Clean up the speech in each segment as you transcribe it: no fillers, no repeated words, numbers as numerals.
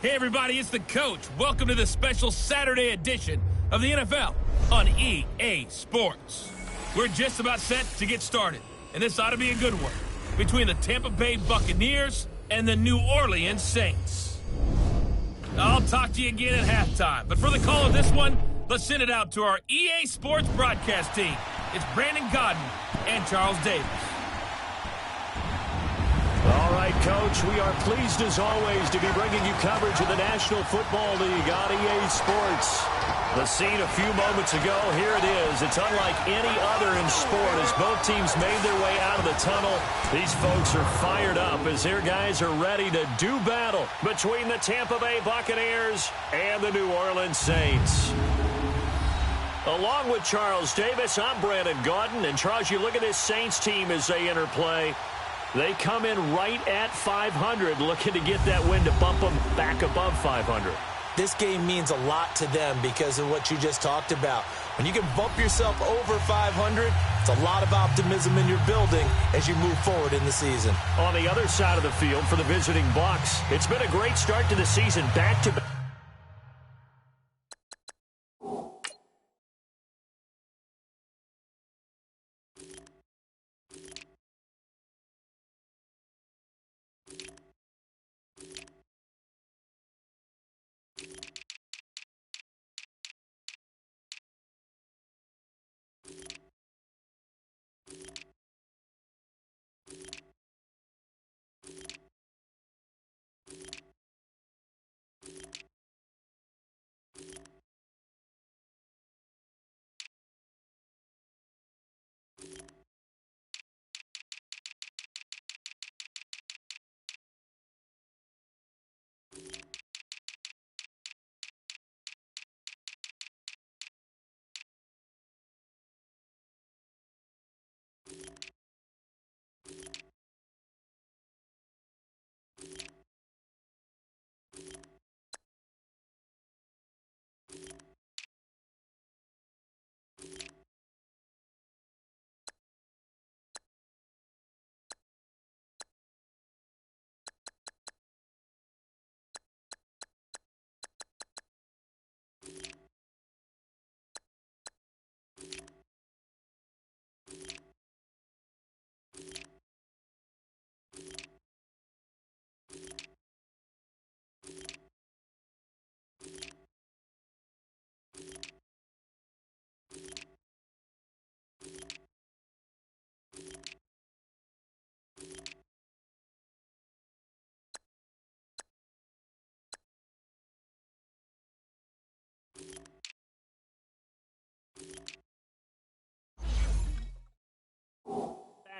Hey everybody, it's the coach. Welcome to the special Saturday edition of the NFL on EA Sports. We're just about set to get started, and this ought to be a good one between the Tampa Bay Buccaneers and the New Orleans Saints. I'll talk to you again at halftime, but for the call of this one, let's send it out to our EA Sports broadcast team. It's Brandon Godden and Charles Davis. All right, Coach, we are pleased as always to be bringing you coverage of the National Football League on EA Sports. The scene a few moments ago, here it is. It's unlike any other in sport as both teams made their way out of the tunnel. These folks are fired up as their guys are ready to do battle between the Tampa Bay Buccaneers and the New Orleans Saints. Along with Charles Davis, I'm Brandon Godden. And Charles, you look at this Saints team as they enter play. They come in right at 500, looking to get that win to bump them back above 500. This game means a lot to them because of what you just talked about. When you can bump yourself over 500, it's a lot of optimism in your building as you move forward in the season. On the other side of the field for the visiting Bucs, it's been a great start to the season, back-to-back.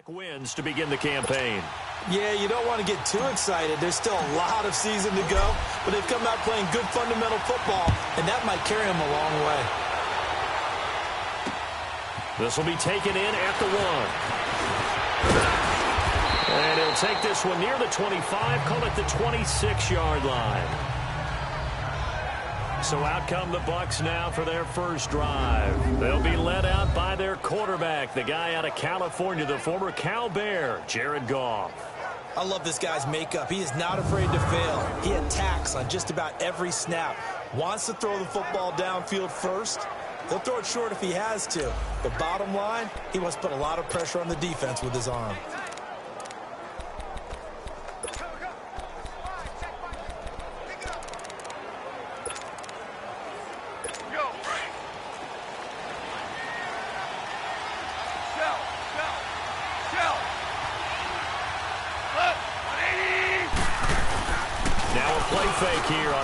Wins to begin the campaign. Yeah, you don't want to get too excited. There's still a lot of season to go, but they've come out playing good fundamental football, and that might carry them a long way. This will be taken in at the 1. And he'll take this one near the 25, call it the 26-yard line. So out come the Bucs now for their first drive. They'll be led out by their quarterback, the guy out of California, the former Cal Bear, Jared Goff. I love this guy's makeup. He is not afraid to fail. He attacks on just about every snap. Wants to throw the football downfield first. He'll throw it short if he has to. But bottom line, he must put a lot of pressure on the defense with his arm.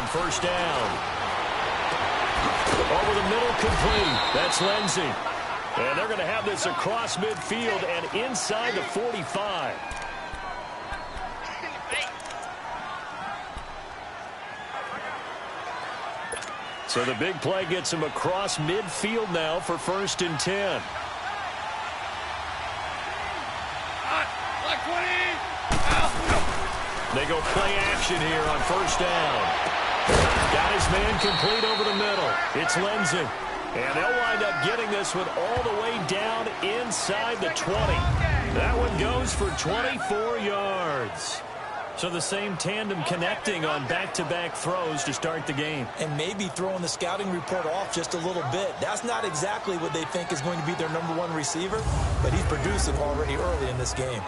First down. Over the middle, complete. That's Lindsey. And they're going to have this across midfield and inside the 45. So the big play gets him across midfield now for 1st and 10. They go play action here on 1st down. Got his man complete over the middle. It's Lindsey. And they'll wind up getting this one all the way down inside the 20. That one goes for 24 yards. So the same tandem connecting on back-to-back throws to start the game. And maybe throwing the scouting report off just a little bit. That's not exactly what they think is going to be their #1 receiver, but he's producing already early in this game.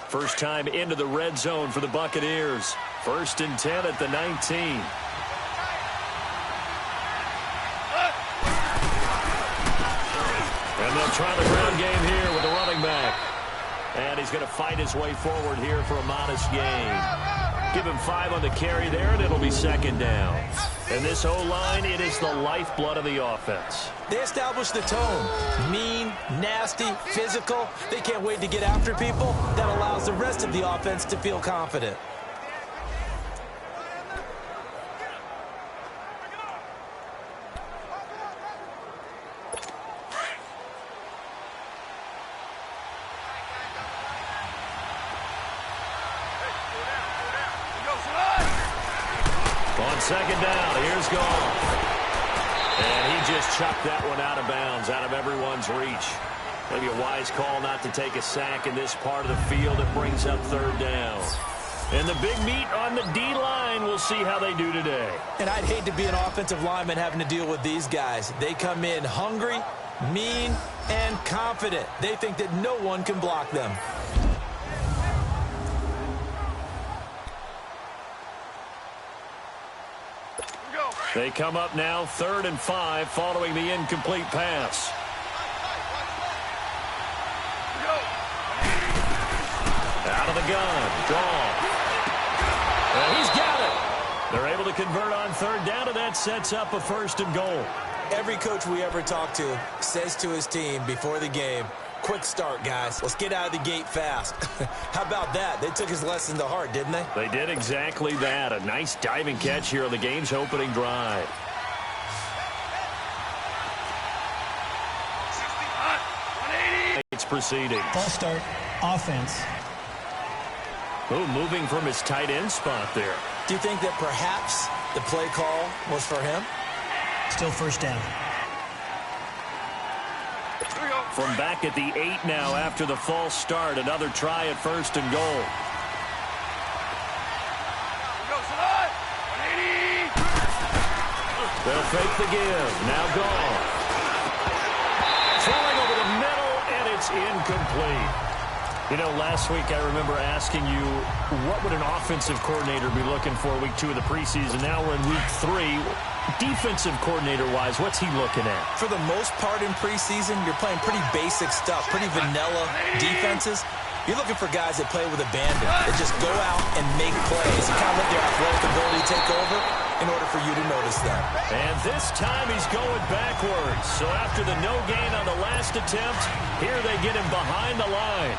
First time into the red zone for the Buccaneers. 1st and 10 at the 19. And they'll try the ground game here with the running back. And he's going to fight his way forward here for a modest gain. Give him 5 on the carry there, and it'll be 2nd down. And this O-line, it is the lifeblood of the offense. They establish the tone. Mean, nasty, physical. They can't wait to get after people. That allows the rest of the offense to feel confident. On 2nd down, here's Goff. And he just chucked that one out of bounds, out of everyone's reach. Maybe a wise call not to take a sack in this part of the field. It brings up 3rd down. And the big meat on the D-line, we'll see how they do today. And I'd hate to be an offensive lineman having to deal with these guys. They come in hungry, mean, and confident. They think that no one can block them. They come up now 3rd and 5 following the incomplete pass. Out of the gun. Goff. And he's got it. They're able to convert on 3rd down, and that sets up a 1st and goal. Every coach we ever talk to says to his team before the game, quick start, guys. Let's get out of the gate fast. How about that? They took his lesson to heart, didn't they? They did exactly that. A nice diving catch here on the game's opening drive. It's proceeding. Ball start, offense. Oh, moving from his tight end spot there. Do you think that perhaps the play call was for him? Still 1st down. From back at the 8 now after the false start. Another try at 1st and goal. They'll fake the give. Now Goff. Throwing over the middle, and it's incomplete. You know, last week I remember asking you, what would an offensive coordinator be looking for week 2 of the preseason? Now we're in week 3. Defensive coordinator-wise, what's he looking at? For the most part in preseason, you're playing pretty basic stuff, pretty vanilla defenses. You're looking for guys that play with abandon, that just go out and make plays and kind of let their athletic ability take over in order for you to notice them. And this time he's going backwards. So after the no gain on the last attempt, here they get him behind the line.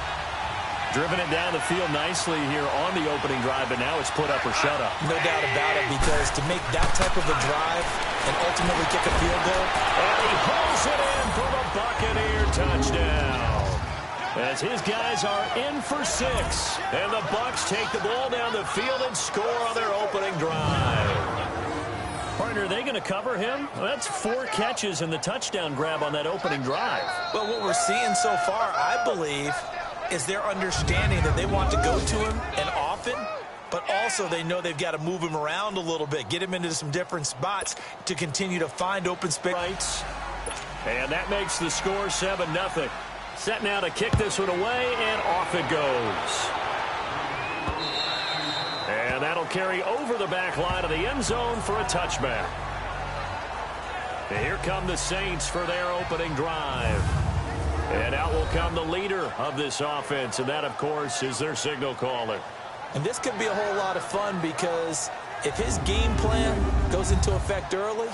Driven it down the field nicely here on the opening drive, but now it's put up or shut up. No doubt about it, because to make that type of a drive and ultimately kick a field goal. And he pulls it in for the Buccaneer touchdown. As his guys are in for 6. And the Bucs take the ball down the field and score on their opening drive. Partner, are they going to cover him? Well, that's 4 catches and the touchdown grab on that opening drive. Well, what we're seeing so far, I believe, is their understanding that they want to go to him and often, but also they know they've got to move him around a little bit, get him into some different spots to continue to find open space. And that makes the score 7-0. Set now to kick this one away, and off it goes. And that'll carry over the back line of the end zone for a touchback. And here come the Saints for their opening drive. And out will come the leader of this offense, and that, of course, is their signal caller. And this could be a whole lot of fun, because if his game plan goes into effect early,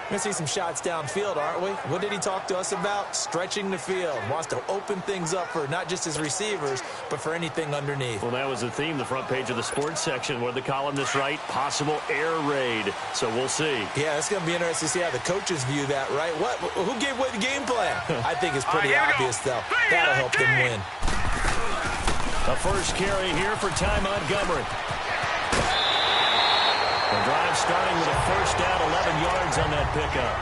we're going to see some shots downfield, aren't we? What did he talk to us about? Stretching the field. Wants to open things up for not just his receivers, but for anything underneath. Well, that was the theme, the front page of the sports section. What did the columnist write? Possible air raid. So we'll see. Yeah, it's going to be interesting to see how the coaches view that, right? Who gave away the game plan? I think it's pretty obvious, though. That'll help them win. The first carry here for Ty Montgomery. The drive starting with a first down, 11 yards on that pickup.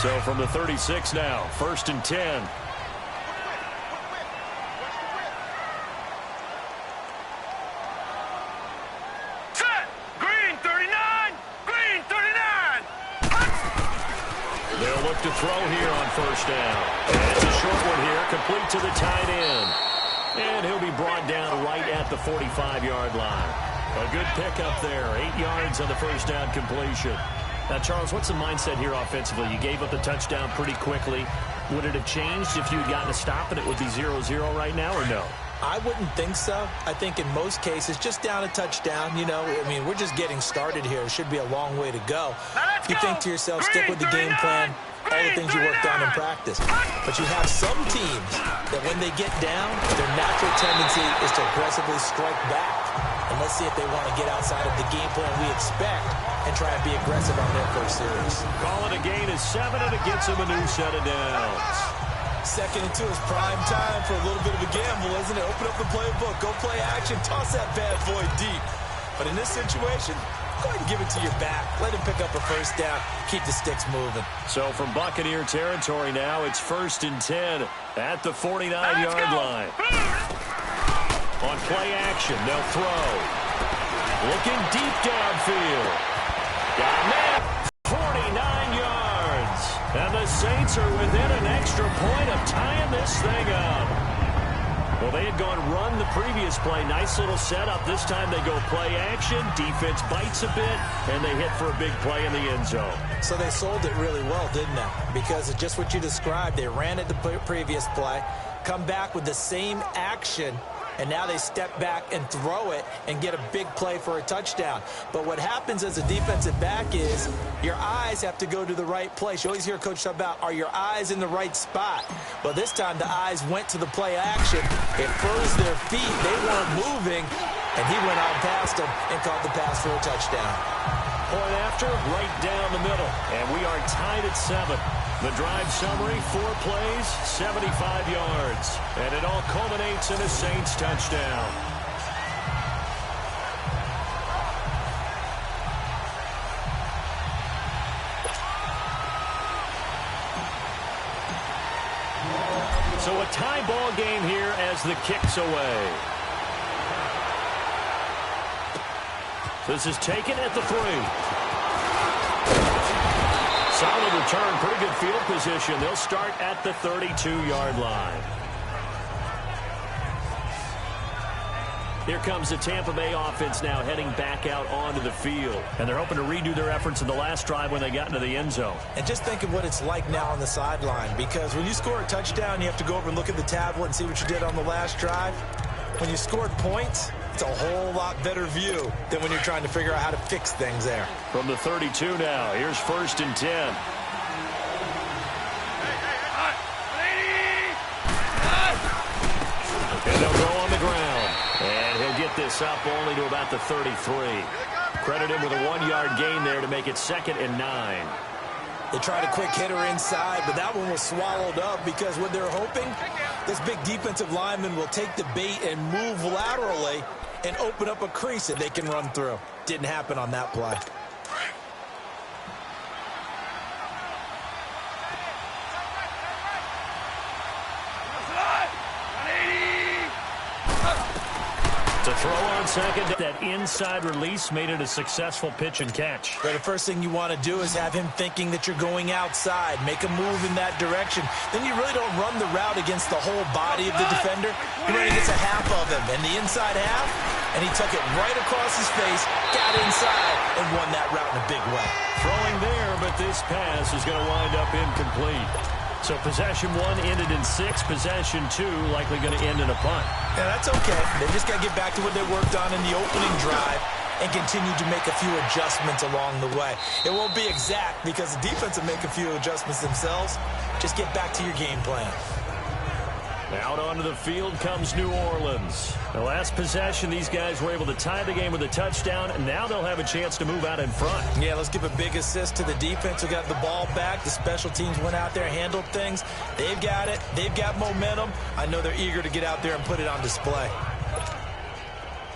So from the 36 now, 1st and 10. Set! Green 39! Green 39! They'll look to throw here on 1st down. And it's a short one here, complete to the tight end. And he'll be brought down right at the 45-yard line. A good pickup there, 8 yards on the 1st down completion. Now, Charles, what's the mindset here offensively? You gave up the touchdown pretty quickly. Would it have changed if you had gotten a stop and it would be 0-0 right now, or no? I wouldn't think so. I think in most cases, just down a touchdown, you know, I mean, we're just getting started here. It should be a long way to go. You think to yourself, stick with the game plan, all the things you worked on in practice. But you have some teams that when they get down, their natural tendency is to aggressively strike back. And let's see if they want to get outside of the game plan we expect and try and be aggressive on their first series. Call it a gain of 7, and it gets him a new set of downs. 2nd and 2 is prime time for a little bit of a gamble, isn't it? Open up the playbook, go play action, toss that bad boy deep. But in this situation, go ahead and give it to your back. Let him pick up a 1st down, keep the sticks moving. So from Buccaneer territory now, it's 1st and 10 at the 49-yard line. On play action, they'll throw. Looking deep downfield. Got him, 49 yards. And the Saints are within an extra point of tying this thing up. Well, they had gone run the previous play. Nice little setup. This time they go play action. Defense bites a bit, and they hit for a big play in the end zone. So they sold it really well, didn't they? Because it's just what you described. They ran it the previous play, come back with the same action, and now they step back and throw it and get a big play for a touchdown. But what happens as a defensive back is your eyes have to go to the right place. You always hear Coach talk about, are your eyes in the right spot? Well, this time the eyes went to the play action. It froze their feet. They weren't moving, and he went on past them and caught the pass for a touchdown. Point after, right down the middle. And we are tied at 7. The drive summary, 4 plays, 75 yards. And it all culminates in a Saints touchdown. So a tie ball game here as the kick's away. This is taken at the 3. Solid return, pretty good field position. They'll start at the 32-yard line. Here comes the Tampa Bay offense now heading back out onto the field. And they're hoping to redo their efforts in the last drive when they got into the end zone. And just think of what it's like now on the sideline, because when you score a touchdown, you have to go over and look at the tablet and see what you did on the last drive. When you scored points, it's a whole lot better view than when you're trying to figure out how to fix things there. From the 32 now, here's 1st and 10. And they'll go on the ground. And he'll get this up only to about the 33. Credit him with a 1-yard gain there to make it 2nd and 9. They tried a quick hitter inside, but that one was swallowed up because what they're hoping, this big defensive lineman will take the bait and move laterally and open up a crease that they can run through. Didn't happen on that play. To throw on second, that inside release made it a successful pitch and catch. But the first thing you want to do is have him thinking that you're going outside, make a move in that direction. Then you really don't run the route against the whole body of the defender. You're running against a half of him, and the inside half, and he took it right across his face, got inside, and won that route in a big way. Throwing there, but this pass is going to wind up incomplete. So possession 1 ended in 6. Possession 2 likely going to end in a punt. Yeah, that's okay. They just got to get back to what they worked on in the opening drive and continue to make a few adjustments along the way. It won't be exact because the defense will make a few adjustments themselves. Just get back to your game plan. Out onto the field comes New Orleans. The last possession, these guys were able to tie the game with a touchdown, and now they'll have a chance to move out in front. Yeah, let's give a big assist to the defense who got the ball back. The special teams went out there, handled things. They've got it. They've got momentum. I know they're eager to get out there and put it on display.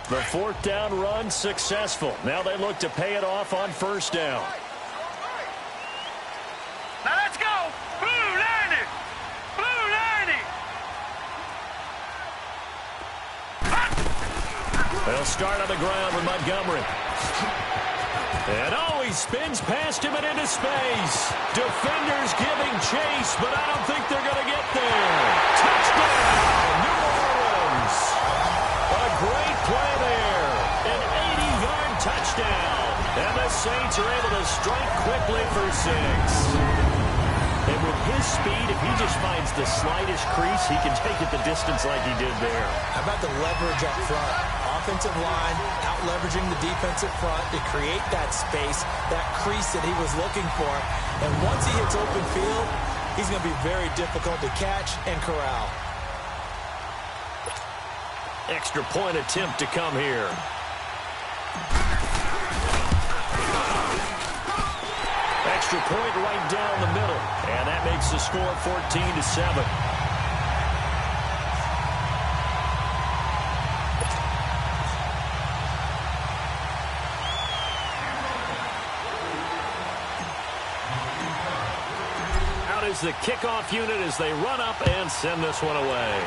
The 4th down run successful. Now they look to pay it off on 1st down. Now let's go! They'll start on the ground with Montgomery. And he spins past him and into space. Defenders giving chase, but I don't think they're going to get there. Touchdown, New Orleans. A great play there. An 80-yard touchdown. And the Saints are able to strike quickly for 6. And with his speed, if he just finds the slightest crease, he can take it the distance like he did there. How about the leverage up front? Offensive line out-leveraging the defensive front to create that space, that crease that he was looking for. And once he hits open field, he's going to be very difficult to catch and corral. Extra point attempt to come here. Extra point right down the middle. And that makes the score 14-7. Out is the kickoff unit as they run up and send this one away.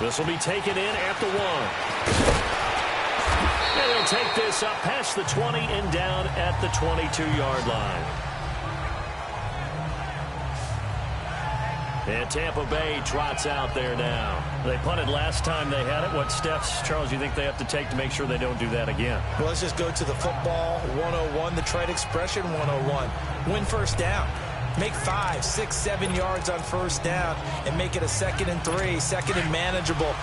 This will be taken in at the 1. And he'll take this up past the 20 and down at the 22-yard line. And Tampa Bay trots out there now. They punted last time they had it. What steps, Charles, you think they have to take to make sure they don't do that again? Well, let's just go to the football 101, the trade expression 101. Win first down. Make 5, 6, 7 yards on first down and make it a 2nd and 3, 2nd and manageable.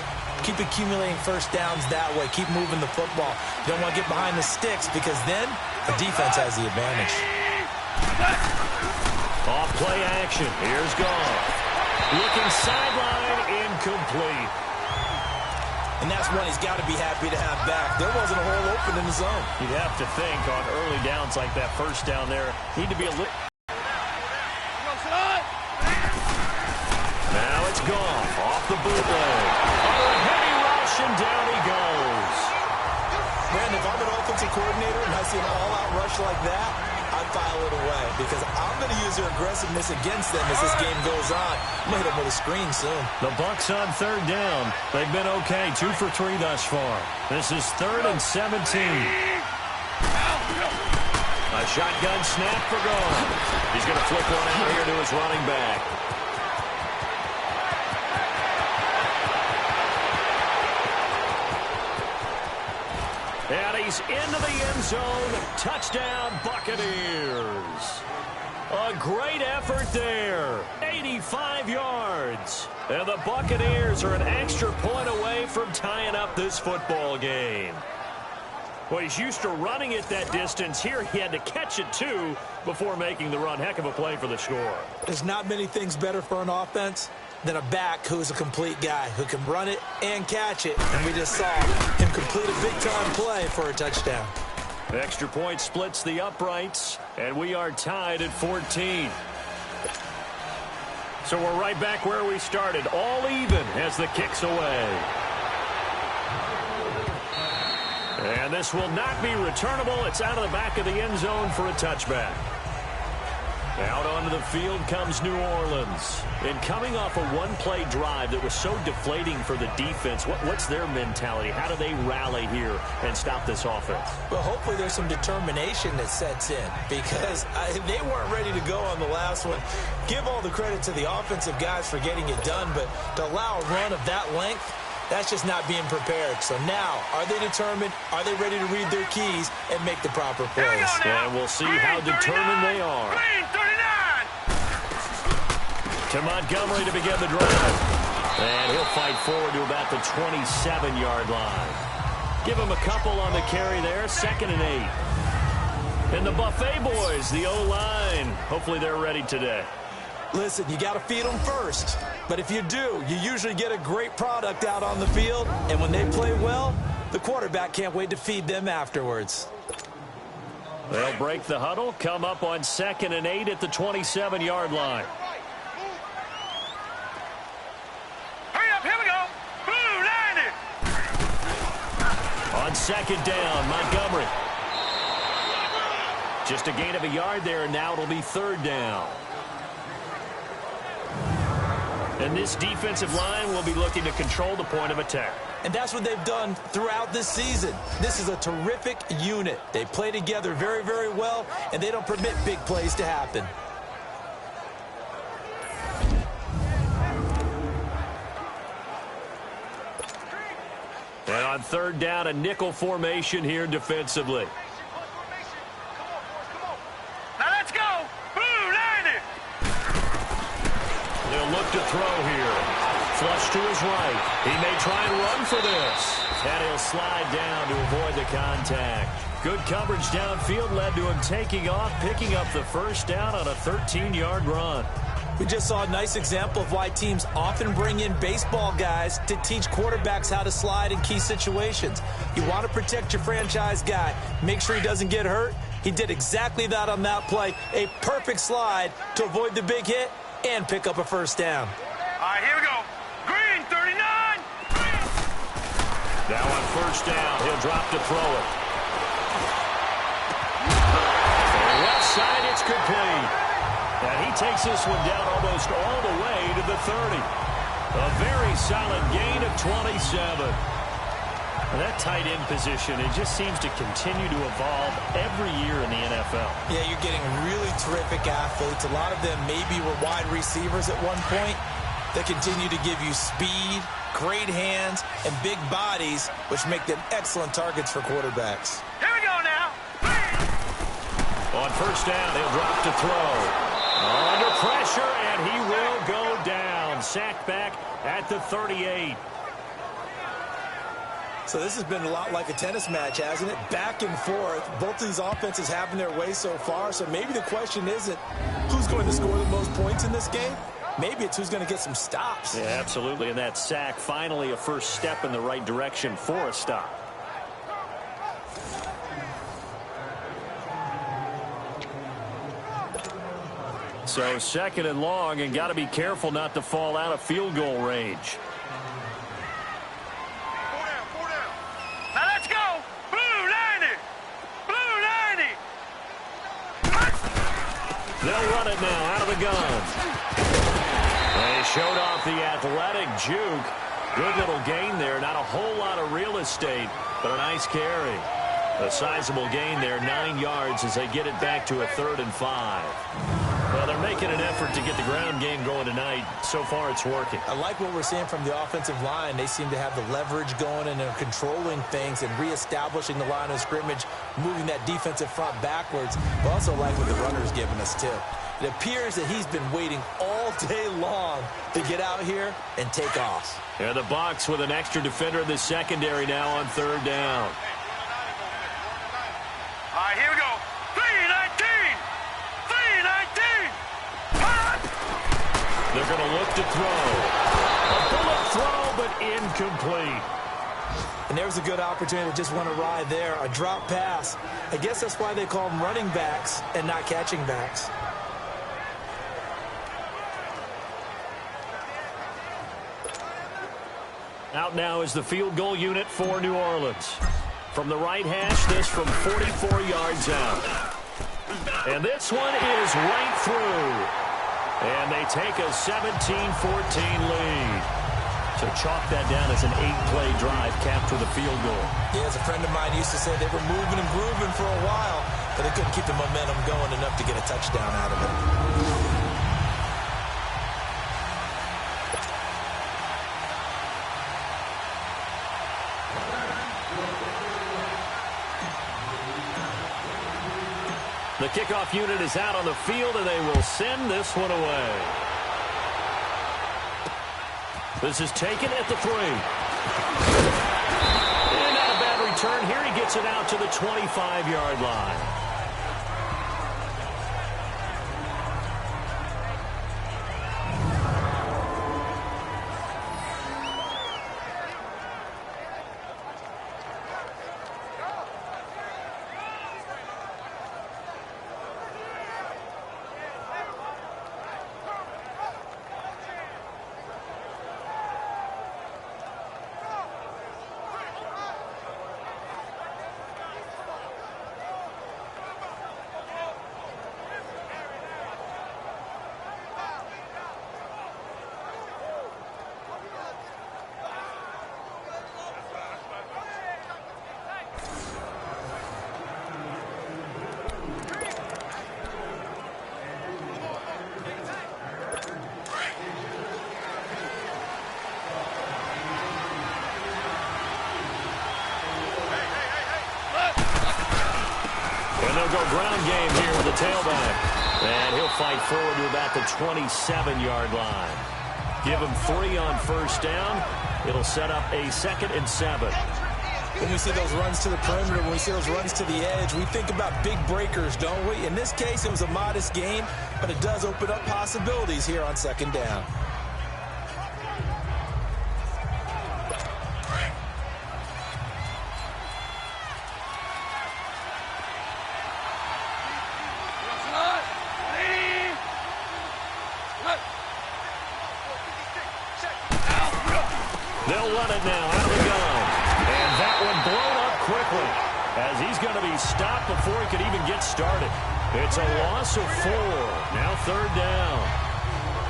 Keep accumulating first downs that way. Keep moving the football. You don't want to get behind the sticks because then the defense has the advantage. Off play action. Here's Goff. Looking sideline, incomplete. And that's one he's got to be happy to have back. There wasn't a hole open in the zone. You'd have to think on early downs like that, first down there, need to be a little... Now it's Goff off the bootleg. A heavy rush, and down he goes. Brandon, if I'm an offensive coordinator and I see an all-out rush like that, I'd file it away because I'm going to use their aggressiveness against them as this game goes on. I'm going to hit them with a screen soon. The Bucs on third down. They've been okay, 2 for 3 thus far. This is 3rd and 17. A shotgun snap for Goff. He's going to flip one out here to his running back. And he's into the end zone. Touchdown, Buccaneers. A great effort there. 85 yards. And the Buccaneers are an extra point away from tying up this football game. Well, he's used to running it that distance. Here he had to catch it, too, before making the run. Heck of a play for the score. There's not many things better for an offense than a back who's a complete guy who can run it and catch it. And we just saw him complete a big-time play for a touchdown. Extra point splits the uprights, and we are tied at 14. So we're right back where we started, all even as the kick's away. And this will not be returnable. It's out of the back of the end zone for a touchback. Out onto the field comes New Orleans. And coming off a one-play drive that was so deflating for the defense, what's their mentality? How do they rally here and stop this offense? Well, hopefully there's some determination that sets in because they weren't ready to go on the last one. Give all the credit to the offensive guys for getting it done, but to allow a run of that length, that's just not being prepared. So now, are they determined? Are they ready to read their keys and make the proper plays? And we'll see how determined they are. Green 39. To Montgomery to begin the drive. And he'll fight forward to about the 27-yard line. Give him a couple on the carry there. 2nd and 8. And the Buffet boys, the O-line. Hopefully they're ready today. Listen, you got to feed them first. But if you do, you usually get a great product out on the field. And when they play well, the quarterback can't wait to feed them afterwards. They'll break the huddle, come up on 2nd and 8 at the 27-yard line. Hurry up, here we go. Blue 90. On 2nd down, Montgomery. Just a gain of a yard there, and now it'll be 3rd down. And this defensive line will be looking to control the point of attack. And that's what they've done throughout this season. This is a terrific unit. They play together very, very well, and they don't permit big plays to happen. And on third down, a nickel formation here defensively. Now let's go. Blue, line it. They'll look to throw here. Flush to his right. He may try and run for this. And he'll slide down to avoid the contact. Good coverage downfield led to him taking off, picking up the first down on a 13-yard run. We just saw a nice example of why teams often bring in baseball guys to teach quarterbacks how to slide in key situations. You want to protect your franchise guy. Make sure he doesn't get hurt. He did exactly that on that play. A perfect slide to avoid the big hit and pick up a first down. All right, here we go. Green, 39. Now on first down, he'll drop to throw it. Left side, it's complete. And he takes this one down almost all the way to the 30. A very solid gain of 27. And that tight end position, it just seems to continue to evolve every year in the NFL. Yeah, you're getting really terrific athletes. A lot of them maybe were wide receivers at one point. They continue to give you speed, great hands, and big bodies, which make them excellent targets for quarterbacks. Here we go now. On first down, he'll drop to throw. Under pressure, and he will go down. Sacked back at the 38. So this has been a lot like a tennis match, hasn't it? Back and forth. Both of these offenses having their way so far. So maybe the question isn't who's going to score the most points in this game. Maybe it's who's going to get some stops. Yeah, absolutely. And that sack, finally a first step in the right direction for a stop. So second and long, and got to be careful not to fall out of field goal range. Four down. Now let's go. Blue, line it. Blue, line it. They'll run it now out of the gun. They showed off the athletic juke. Good little gain there. Not a whole lot of real estate, but a nice carry. A sizable gain there, 9 yards as they get it back to a 3rd and 5. Well, they're making an effort to get the ground game going tonight. So far, it's working. I like what we're seeing from the offensive line. They seem to have the leverage going, and they're controlling things and reestablishing the line of scrimmage, moving that defensive front backwards. I also like what the runner's giving us, too. It appears that he's been waiting all day long to get out here and take off. And the Bucs with an extra defender in the secondary now on 3rd down. All right, here we go. 3-19. 3-19. They're going to look to throw. A bullet throw, but incomplete. And there's a good opportunity to just want to ride there. A drop pass. I guess that's why they call them running backs and not catching backs. Out now is the field goal unit for New Orleans. From the right hash, this from 44 yards out. And this one is right through. And they take a 17-14 lead. So chalk that down as an 8-play drive capped with a field goal. Yeah, as a friend of mine used to say, they were moving and grooving for a while, but they couldn't keep the momentum going enough to get a touchdown out of it. The kickoff unit is out on the field, and they will send this one away. This is taken at the 3. And not a bad return. Here he gets it out to the 25-yard line. they'll go ground game here with the tailback. And he'll fight forward to about the 27-yard line. Give him 3 on first down. It'll set up a 2nd and 7. When we see those runs to the perimeter, when we see those runs to the edge, we think about big breakers, don't we? In this case, it was a modest gain, but it does open up possibilities here on 2nd down. They'll run it now out of the gun. And that one blown up quickly as he's going to be stopped before he could even get started. It's a loss of 4. Now 3rd down.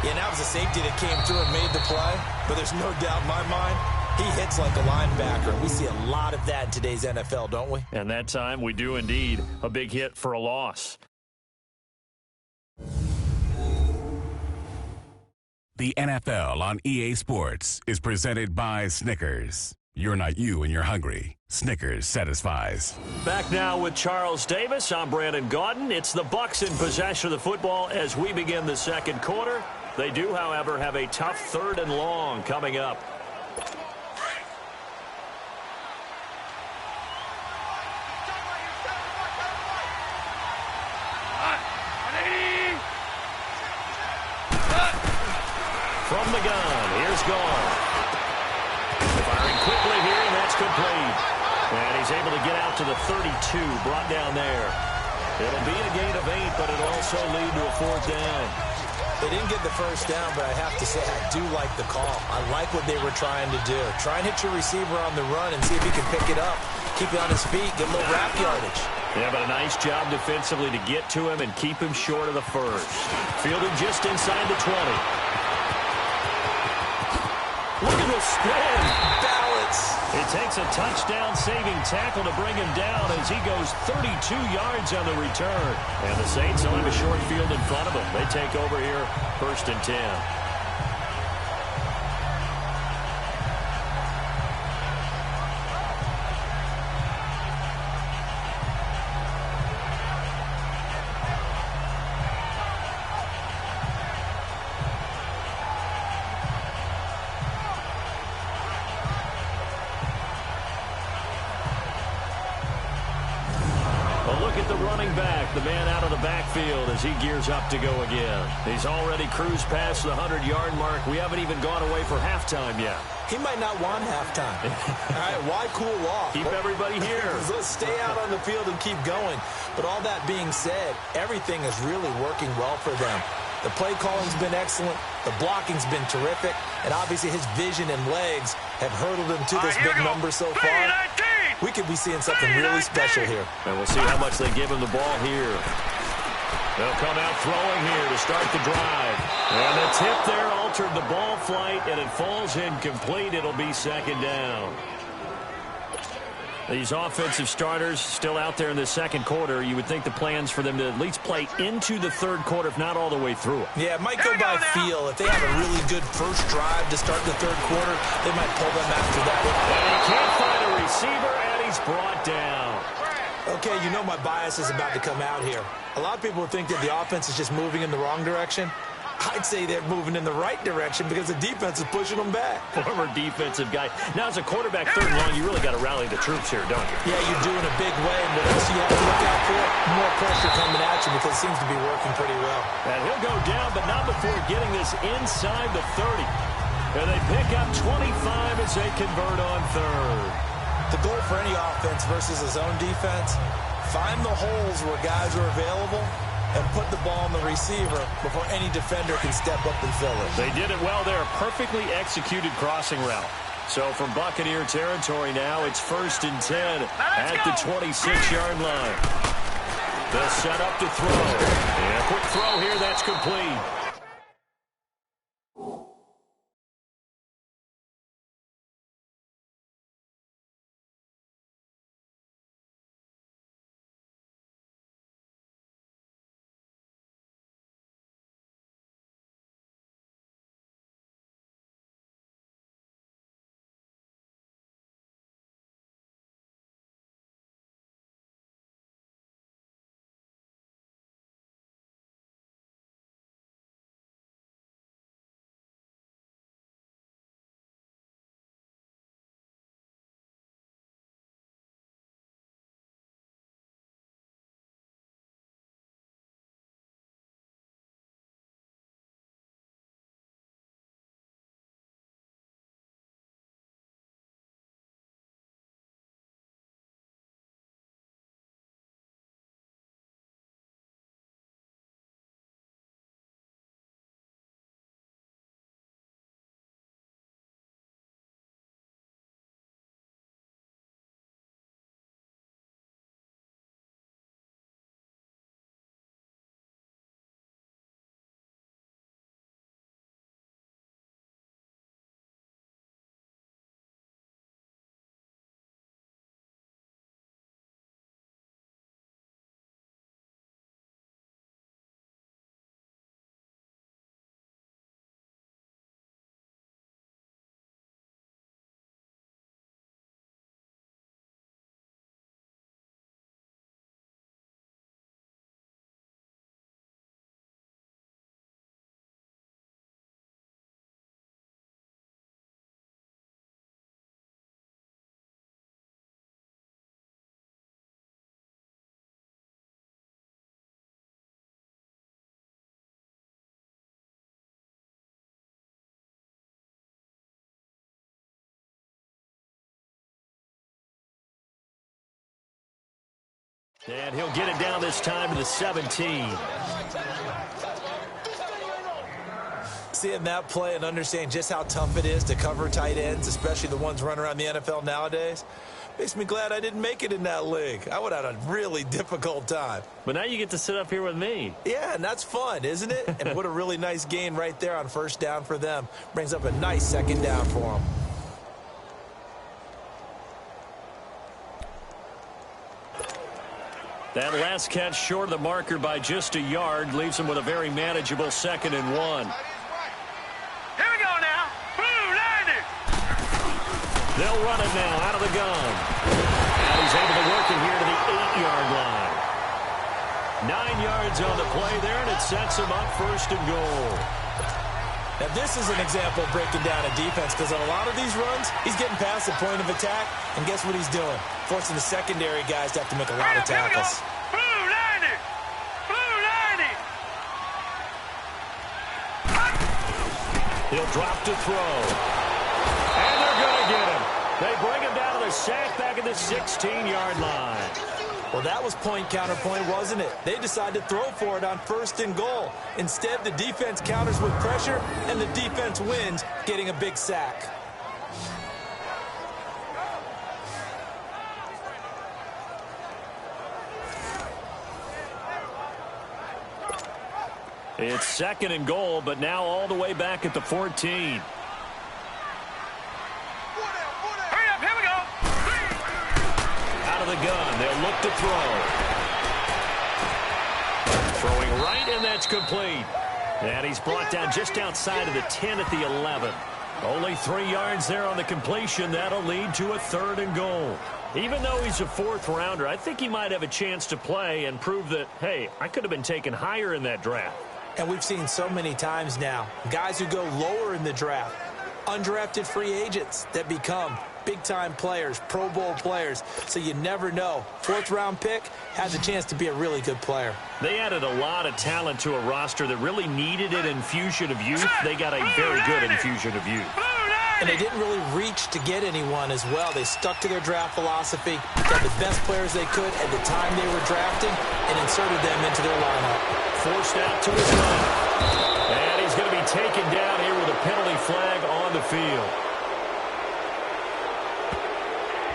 Yeah, that was a safety that came through and made the play. But there's no doubt in my mind, he hits like a linebacker. We see a lot of that in today's NFL, don't we? And that time we do indeed. A big hit for a loss. The NFL on EA Sports is presented by Snickers. You're not you when you're hungry. Snickers satisfies. Back now with Charles Davis. I'm Brandon Gaudin. It's the Bucs in possession of the football as we begin the 2nd quarter. They do, however, have a tough 3rd and long coming up. From the gun, here's Gone. Firing quickly here, and that's complete. And he's able to get out to the 32, brought down there. It'll be a gain of 8, but it'll also lead to a 4th down. They didn't get the first down, but I have to say I do like the call. I like what they were trying to do. Try and hit your receiver on the run and see if he can pick it up. Keep it on his feet, get a little wrap yardage. Yeah, but a nice job defensively to get to him and keep him short of the first. Fielded just inside the 20. Look at the spin. Balance. It takes a touchdown-saving tackle to bring him down as he goes 32 yards on the return. And the Saints will have a short field in front of them. They take over here, 1st and 10. The man out of the backfield as he gears up to go again. He's already cruised past the 100-yard mark. We haven't even gone away for halftime yet. He might not want halftime. All right, why cool off? Keep everybody here. Let's stay out on the field and keep going. But all that being said, everything is really working well for them. The play calling's been excellent. The blocking's been terrific. And obviously his vision and legs have hurdled him to this big number so far. We could be seeing something really special here. And we'll see how much they give him the ball here. They'll come out throwing here to start the drive. And the tip there altered the ball flight, and it falls incomplete. It'll be 2nd down. These offensive starters still out there in the 2nd quarter. You would think the plans for them to at least play into the 3rd quarter, if not all the way through it. Yeah, it might go by feel. If they have a really good first drive to start the 3rd quarter, they might pull them after that. And he can't find a receiver, and he's brought down. Okay, you know my bias is about to come out here. A lot of people think that the offense is just moving in the wrong direction. I'd say they're moving in the right direction because the defense is pushing them back. Former defensive guy. Now, as a quarterback, 3rd and long, you really got to rally the troops here, don't you? Yeah, you do in a big way. And what else you have to look out for? More pressure coming at you because it seems to be working pretty well. And he'll go down, but not before getting this inside the 30. And they pick up 25 as they convert on 3rd. The goal for any offense versus a zone defense, find the holes where guys are available and put the ball on the receiver before any defender can step up and fill it. They did it well there. Perfectly executed crossing route. So from Buccaneer territory now, it's 1st and 10 at the 26-yard line. They'll set up to throw. And a quick throw here, that's complete. And he'll get it down this time to the 17. Seeing that play and understanding just how tough it is to cover tight ends, especially the ones running around the NFL nowadays, makes me glad I didn't make it in that league. I would have had a really difficult time. But now you get to sit up here with me. Yeah, and that's fun, isn't it? And what a really nice gain right there on first down for them. Brings up a nice second down for them. That last catch short of the marker by just a yard leaves him with a very manageable 2nd and 1. Here we go now. Blue line. They'll run it now out of the gun. And he's able to work it here to the 8-yard line. 9 yards on the play there, and it sets him up 1st and goal. Now, this is an example of breaking down a defense, because on a lot of these runs, he's getting past the point of attack, and guess what he's doing? Forcing the secondary guys to have to make a lot of tackles. Blue line. Blue line. He'll drop to throw. And they're going to get him. They bring him down to the sack back at the 16-yard line. Well, that was point counterpoint, wasn't it? They decided to throw for it on 1st and goal. Instead, the defense counters with pressure, and the defense wins, getting a big sack. It's 2nd and goal, but now all the way back at the 14. Hurry up, here we go. Out of the gun, they'll look to throw. Throwing right, and that's complete. And he's brought down just outside of the 10 at the 11. Only 3 yards there on the completion. That'll lead to a 3rd and goal. Even though he's a 4th rounder, I think he might have a chance to play and prove that, hey, I could have been taken higher in that draft. And we've seen so many times now, guys who go lower in the draft, undrafted free agents that become big-time players, Pro Bowl players, so you never know. 4th-round pick has a chance to be a really good player. They added a lot of talent to a roster that really needed an infusion of youth. They got a very good infusion of youth. And they didn't really reach to get anyone as well. They stuck to their draft philosophy, got the best players they could at the time they were drafting, and inserted them into their lineup. Forced out to his left. And he's going to be taken down here with a penalty flag on the field.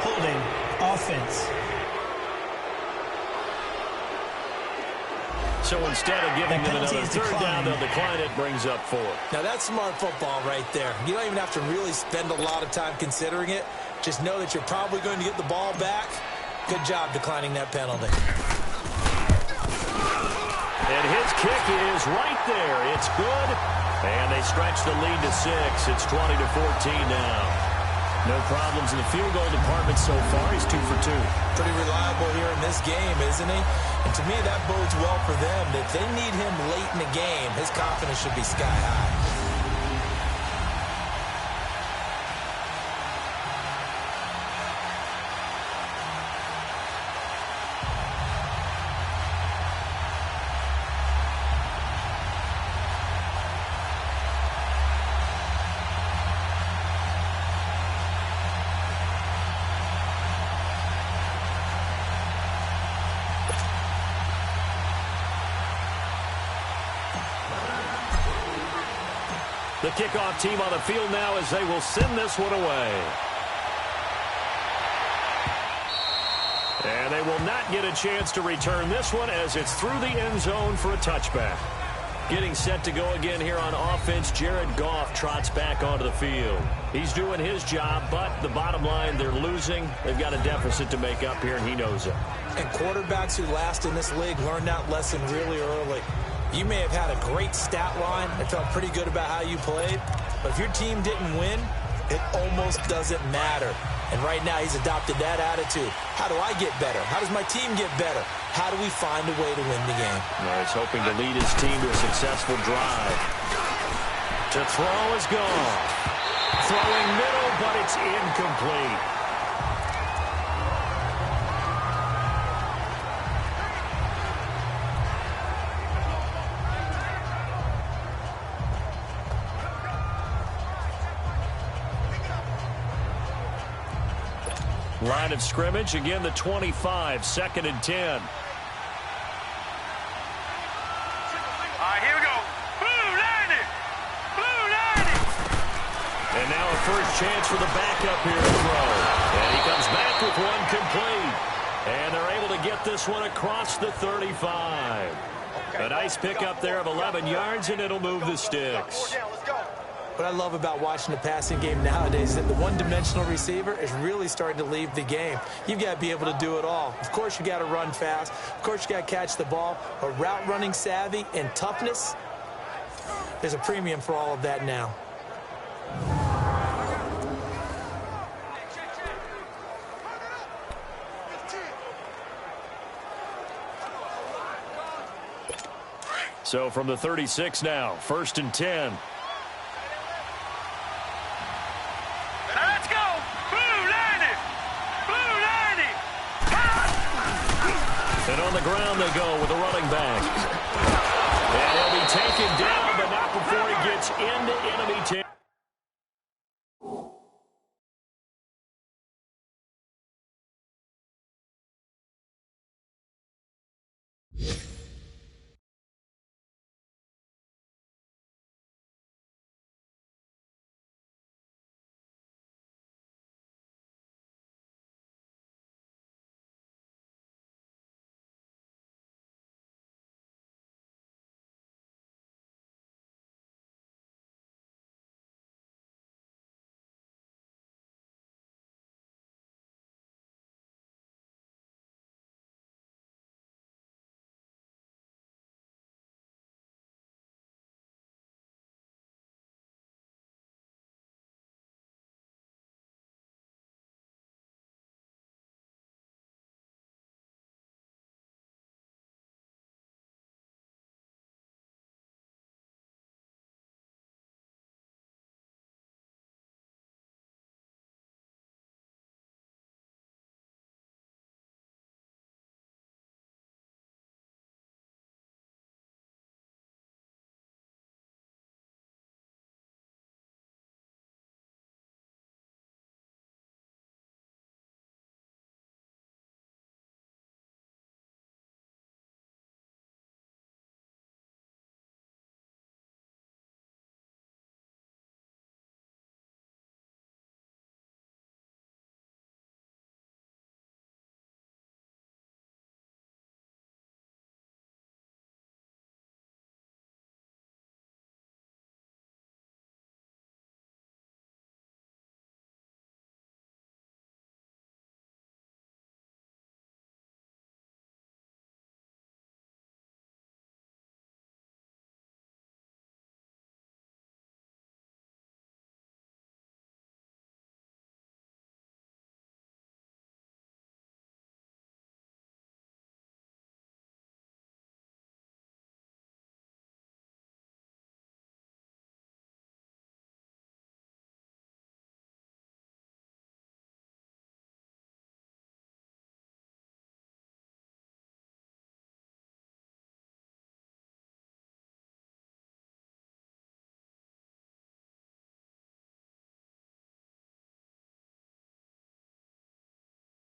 Holding offense. So instead of giving them another 3rd down, they'll decline it, brings up 4. Now that's smart football right there. You don't even have to really spend a lot of time considering it. Just know that you're probably going to get the ball back. Good job declining that penalty. And his kick is right there. It's good. And they stretch the lead to 6. It's 20-14 now. No problems in the field goal department so far. He's 2 for 2. Pretty reliable here in this game, isn't he? And to me, that bodes well for them. If they need him late in the game, his confidence should be sky high. The kickoff team on the field now as they will send this one away. And they will not get a chance to return this one as it's through the end zone for a touchback. Getting set to go again here on offense, Jared Goff trots back onto the field. He's doing his job, but the bottom line, they're losing. They've got a deficit to make up here, and he knows it. And quarterbacks who last in this league learn that lesson really early. You may have had a great stat line and felt pretty good about how you played, but if your team didn't win, it almost doesn't matter. And right now he's adopted that attitude. How do I get better? How does my team get better? How do we find a way to win the game? Well, he's hoping to lead his team to a successful drive. To throw is gone. Throwing middle, but it's incomplete. Line of scrimmage, again the 25, 2nd and 10. Here we go. Blue line it. Blue line it. And now a first chance for the backup here to throw. And he comes back with one complete. And they're able to get this one across the 35. A nice pickup there of 11 yards, and it'll move the sticks. What I love about watching the passing game nowadays is that the one-dimensional receiver is really starting to leave the game. You've got to be able to do it all. Of course, you got to run fast. Of course, you got to catch the ball. But route running savvy and toughness, there's a premium for all of that now. So from the 36 now, 1st and 10. Let's go. Blue line it. Blue line it. And on the ground they go with the running back. And he'll be taken down, but not before he gets into enemy territory.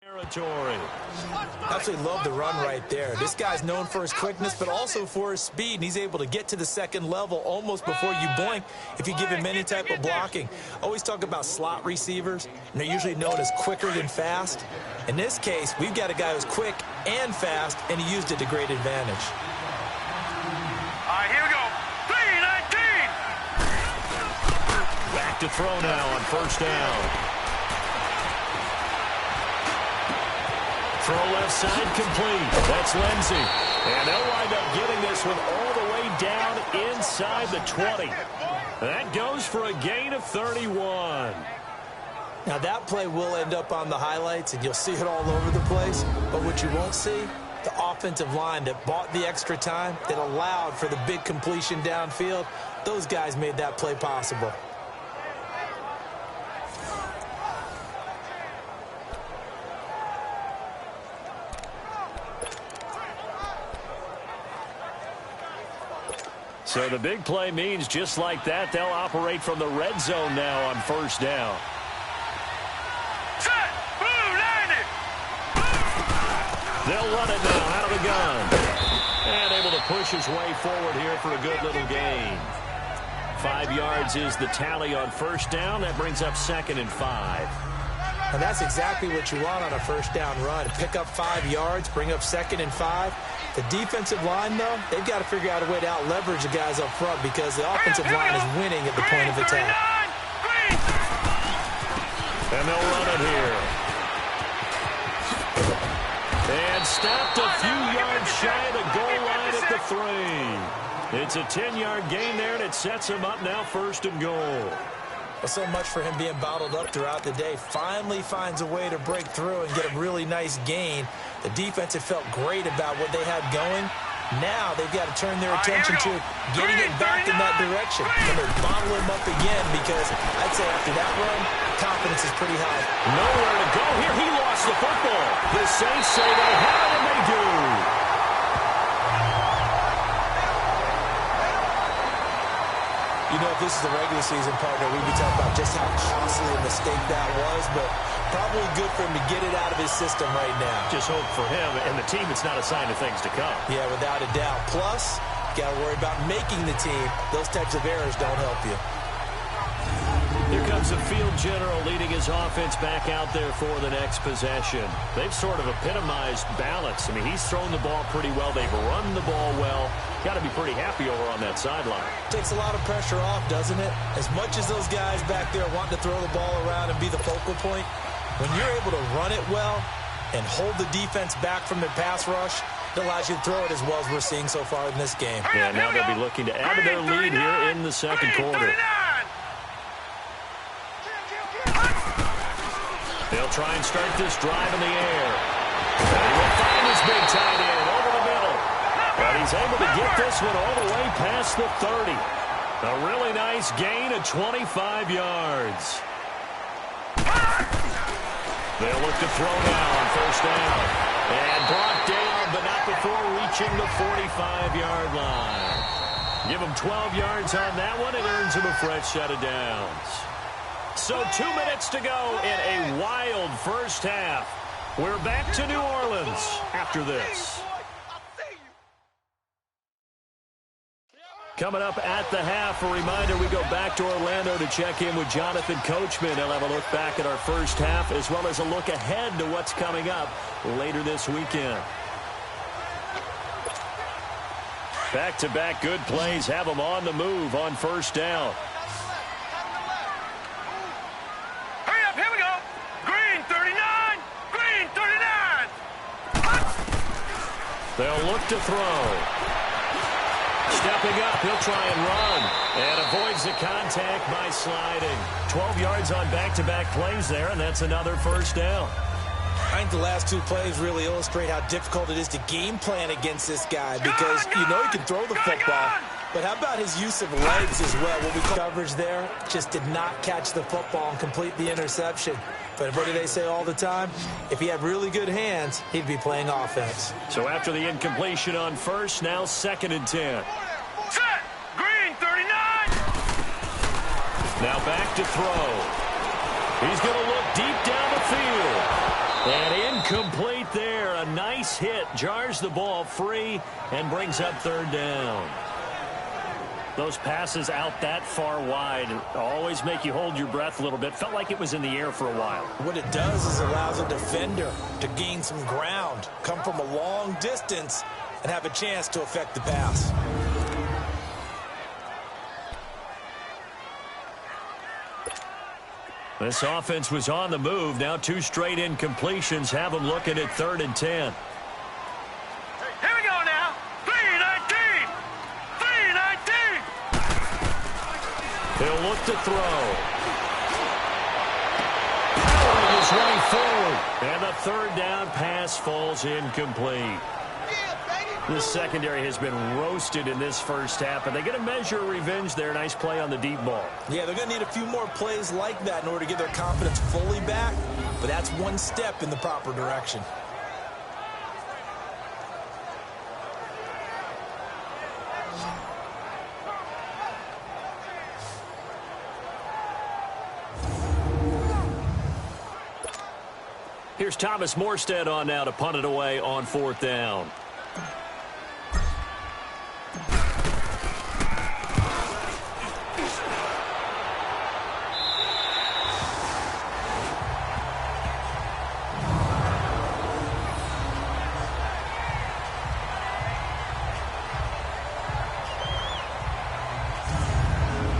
Territory. Absolutely love the run right there. This guy's known for his quickness, but also for his speed, and he's able to get to the second level almost before you blink if you give him any type of blocking. Always talk about slot receivers, and they're usually known as quicker than fast. In this case, we've got a guy who's quick and fast, and he used it to great advantage. All right, here we go. 319. Back to throw now on 1st down. Throw left side complete. That's Lindsey. And they'll wind up getting this one all the way down inside the 20. That goes for a gain of 31. Now that play will end up on the highlights, and you'll see it all over the place. But what you won't see, the offensive line that bought the extra time, that allowed for the big completion downfield, those guys made that play possible. So the big play means just like that, they'll operate from the red zone now on 1st down. Set. Blue line They'll run it now out of the gun. And able to push his way forward here for a good little gain. 5 yards is the tally on first down. That brings up 2nd and 5. And that's exactly what you want on a first down run. Pick up 5 yards, bring up 2nd and 5. The defensive line, though, they've got to figure out a way to out-leverage the guys up front because the offensive line is winning at the point of attack. And they'll run it here. And stopped a few yards shy of the goal line at the 3. It's a 10-yard gain there, and it sets him up now 1st and goal. Well, so much for him being bottled up throughout the day. Finally finds a way to break through and get a really nice gain. The defense had felt great about what they had going. Now they've got to turn their attention to getting it back in that direction. And they're bottling him up again because I'd say after that run, confidence is pretty high. Nowhere to go here. He lost the football. The Saints say they have it, and they do. You know, if this is a regular season partner, we'd be talking about just how costly a mistake that was, but probably good for him to get it out of his system right now. Just hope for him and the team it's not a sign of things to come. Yeah, without a doubt. Plus, got to worry about making the team. Those types of errors don't help you. Here comes the field general leading his offense back out there for the next possession. They've sort of epitomized balance. I mean, he's thrown the ball pretty well. They've run the ball well. Got to be pretty happy over on that sideline. Takes a lot of pressure off, doesn't it? As much as those guys back there want to throw the ball around and be the focal point, when you're able to run it well and hold the defense back from the pass rush, it allows you to throw it as well as we're seeing so far in this game. Yeah, now they'll be looking to add to their lead here in the second quarter. They'll try and start this drive in the air. And he will find his big tight end over the middle. But he's able to get this one all the way past the 30. A really nice gain of 25 yards. They'll look to throw now on first down. And brought down, but not before reaching the 45-yard line. Give him 12 yards on that one. It earns him a fresh set of downs. So 2 minutes to go in a wild first half. We're back to New Orleans after this. Coming up at the half, a reminder, we go back to Orlando to check in with Jonathan Coachman. He'll have a look back at our first half as well as a look ahead to what's coming up later this weekend. Back-to-back good plays have them on the move on first down. Hurry up, here we go. Green 39, green 39. They'll look to throw. Stepping up, he'll try and run. And avoids the contact by sliding. 12 yards on back-to-back plays there, and that's another first down. I think the last 2 plays really illustrate how difficult it is to game plan against this guy because you know he can throw the football. But how about his use of legs as well? What we call coverage there, just did not catch the football and complete the interception. But what do they say all the time? If he had really good hands, he'd be playing offense. So after the incompletion on first, now 2nd and 10. Set, green 39. Now back to throw. He's going to look deep down the field. And incomplete there. A nice hit. Jars the ball free and brings up 3rd down. Those passes out that far wide always make you hold your breath a little bit. Felt like it was in the air for a while. What it does is allows a defender to gain some ground, come from a long distance, and have a chance to affect the pass. This offense was on the move. Now 2 straight incompletions have them looking at 3rd and 10. Here we go now. 319. 319. He'll look to throw. Powering his way forward. And the 3rd down pass falls incomplete. This secondary has been roasted in this first half, and they're going to measure revenge there. Nice play on the deep ball. Yeah, they're going to need a few more plays like that in order to get their confidence fully back, but that's one step in the proper direction. Here's Thomas Morstead on now to punt it away on 4th down.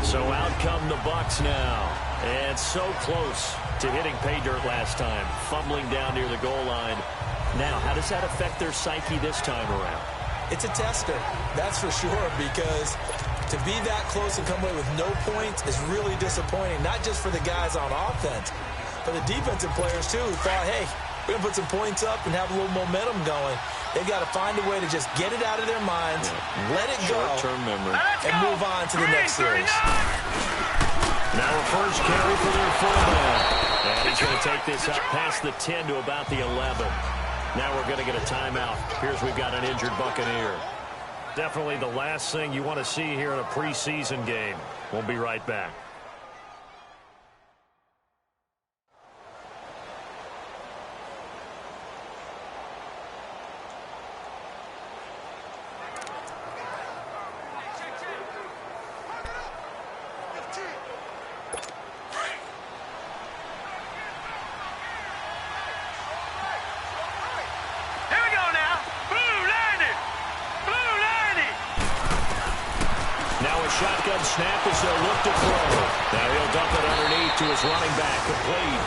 So out come the Bucs now. And so close to hitting pay dirt last time, fumbling down near the goal line. Now, how does that affect their psyche this time around? It's a tester, that's for sure, because to be that close and come away with no points is really disappointing, not just for the guys on offense, but the defensive players, too, who thought, hey, we're going to put some points up and have a little momentum going. They've got to find a way to just get it out of their minds, let it go, short-term memory, and move on to the next series. Now a first carry for their fullback. And he's going to take this up past the 10 to about the 11. Now we're going to get a timeout. Here's we've got an injured Buccaneer. Definitely the last thing you want to see here in a preseason game. We'll be right back. Shotgun snap as they'll look to throw. Now he'll dump it underneath to his running back, complete.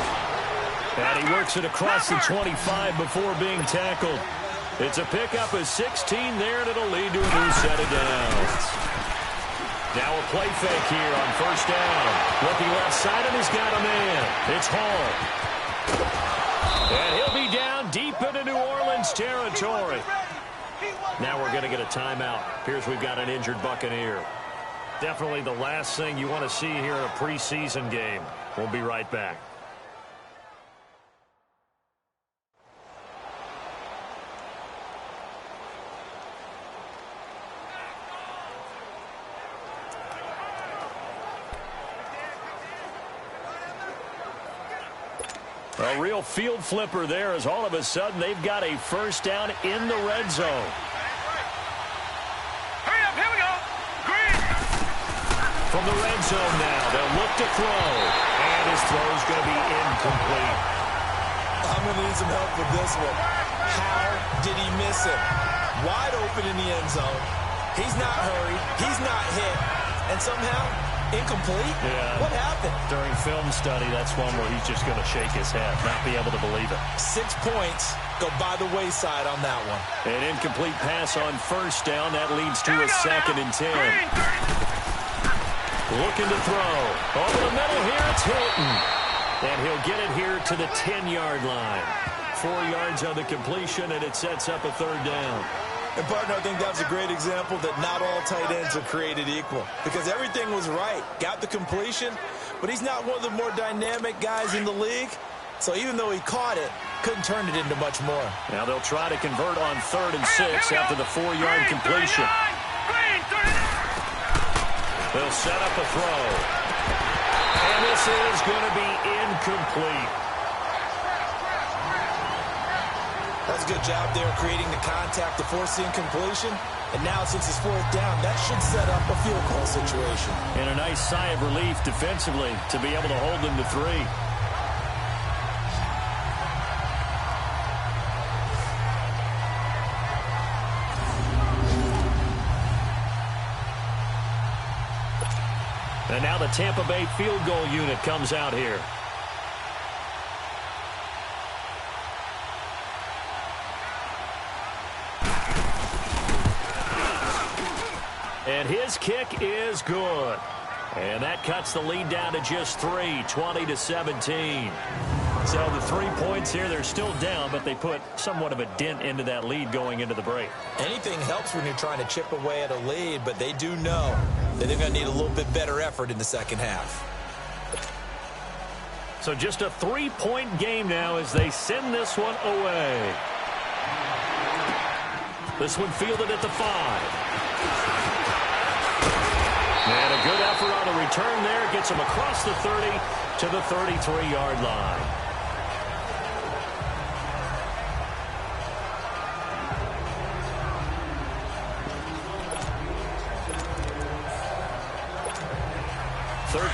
And he works it across the 25 before being tackled. It's a pickup of 16 there, and it'll lead to a new set of downs. Now a play fake here on first down. Looking left side, and he's got a man. It's Hall. And he'll be down deep into New Orleans territory. Now we're going to get a timeout. Appears we've got an injured Buccaneer. Definitely the last thing you want to see here in a preseason game. We'll be right back. A real field flipper there as all of a sudden they've got a first down in the red zone. From the red zone now, they'll look to throw. And his throw is going to be incomplete. I'm going to need some help with this one. How did he miss it? Wide open in the end zone. He's not hurried. He's not hit. And somehow, incomplete? Yeah. What happened? During film study, that's one where he's just going to shake his head, not be able to believe it. 6 points go by the wayside on that one. An incomplete pass on first down. That leads to a 2nd and 10. Looking to throw. Over the middle here, it's Hilton. And he'll get it here to the 10-yard line. 4 yards on the completion, and it sets up a 3rd down. And, partner, I think that's a great example that not all tight ends are created equal. Because everything was right. Got the completion, but he's not one of the more dynamic guys in the league. So even though he caught it, couldn't turn it into much more. Now they'll try to convert on 3rd and 6 after the 4-yard completion. They'll set up a throw. And this is going to be incomplete. That's a good job there creating the contact to force the incompletion. And now since it's 4th down, that should set up a field goal situation. And a nice sigh of relief defensively to be able to hold them to 3. And now the Tampa Bay field goal unit comes out here. And his kick is good. And that cuts the lead down to just 3, 20-17. So the 3 points here, they're still down, but they put somewhat of a dent into that lead going into the break. Anything helps when you're trying to chip away at a lead, but they do know that they're going to need a little bit better effort in the second half. So just a 3-point game now as they send this one away. This one fielded at the 5. And a good effort on the return there. Gets him across the 30 to the 33-yard line.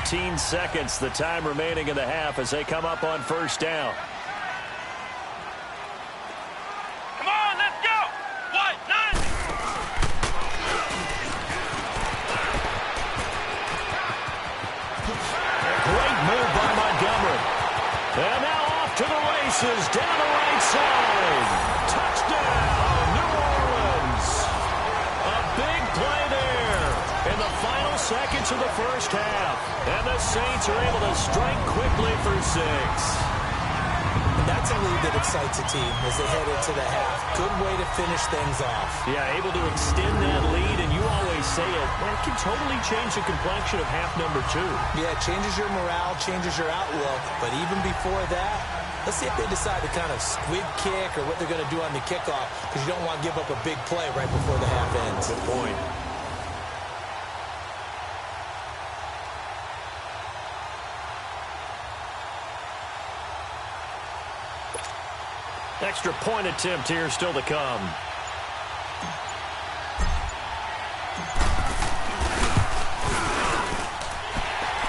13 seconds, the time remaining in the half as they come up on first down. Come on, let's go. What? Nine. Great move by Montgomery. And now off to the races down the right side. Touchdown, New Orleans. A big play there in the final seconds of the first half. And the Saints are able to strike quickly for 6. And that's a lead that excites a team as they head into the half. Good way to finish things off. Yeah, able to extend that lead, and you always say it, that can totally change the complexion of half number 2. Yeah, it changes your morale, changes your outlook. But even before that, let's see if they decide to kind of squib kick or what they're going to do on the kickoff, because you don't want to give up a big play right before the half ends. Good point. Extra point attempt here still to come.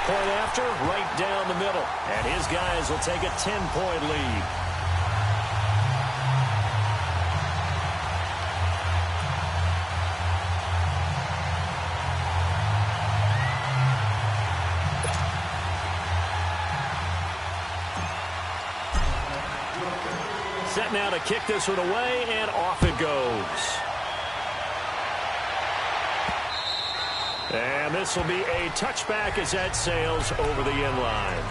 Point after, right down the middle. And his guys will take a 10-point lead. Set now to kick this one away, and off it goes. And this will be a touchback as that sails over the end line.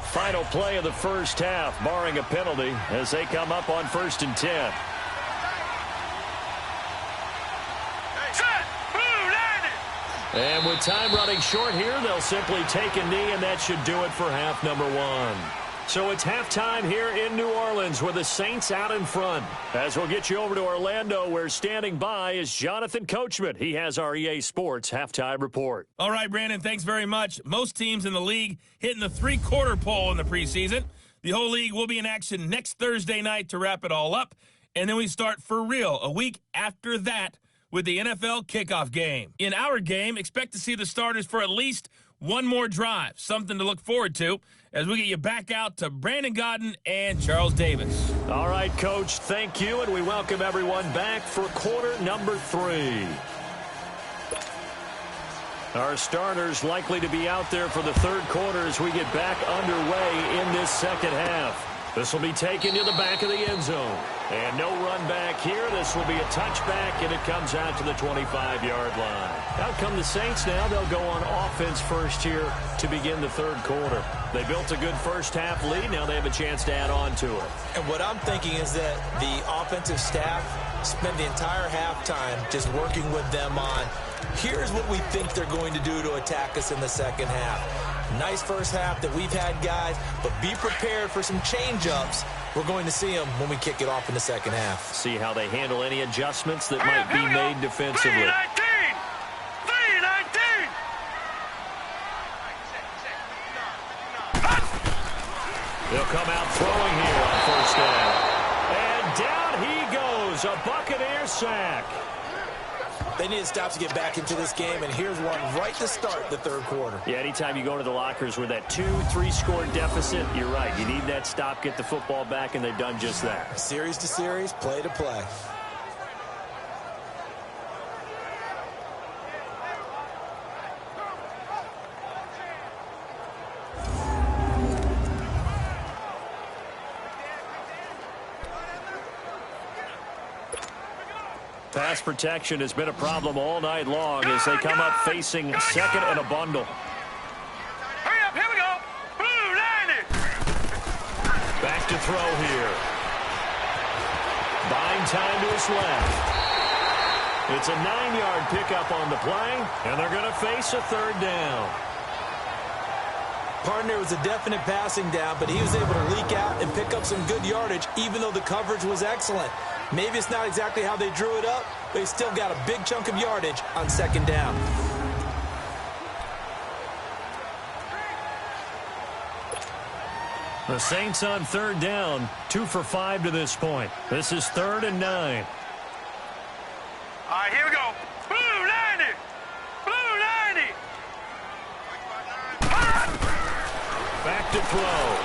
Final play of the first half, barring a penalty, as they come up on 1st and 10. And with time running short here, they'll simply take a knee, and that should do it for half number 1. So it's halftime here in New Orleans with the Saints out in front. As we'll get you over to Orlando, where standing by is Jonathan Coachman. He has our EA Sports halftime report. All right, Brandon, thanks very much. Most teams in the league hitting the three-quarter pole in the preseason. The whole league will be in action next Thursday night to wrap it all up. And then we start for real a week after that with the NFL kickoff game. In our game, expect to see the starters for at least one more drive, something to look forward to as we get you back out to Brandon Godden and Charles Davis. All right, Coach, thank you, and we welcome everyone back for quarter number 3. Our starters likely to be out there for the third quarter as we get back underway in this second half. This will be taken to the back of the end zone. And no run back here. This will be a touchback, and it comes out to the 25-yard line. Out come the Saints now. They'll go on offense first here to begin the third quarter. They built a good first half lead. Now they have a chance to add on to it. And what I'm thinking is that the offensive staff spent the entire halftime just working with them on, here's what we think they're going to do to attack us in the second half. Nice first half that we've had, guys, but be prepared for some change-ups. We're going to see them when we kick it off in the second half. See how they handle any adjustments that might be made defensively. 3-19! They'll come out throwing here on first down. And down he goes, a Buccaneer sack. They need to stop to get back into this game, and here's one right to start the third quarter. Yeah, anytime you go to the lockers with that 2-3 score deficit, you're right. You need that stop, get the football back, and they've done just that. Series to series, play to play. Pass protection has been a problem all night long as they come up facing second and a bundle. Hurry up, here we go. Blue line it. Back to throw here. Buying time to his left. It's a 9-yard pickup on the play, and they're going to face a third down. Partner was a definite passing down, but he was able to leak out and pick up some good yardage, even though the coverage was excellent. Maybe it's not exactly how they drew it up, but he still got a big chunk of yardage on second down. The Saints on third down, 2 for 5 to this point. This is 3rd and 9. All right, here we go. Blue 90. Blue 90. Back to throw.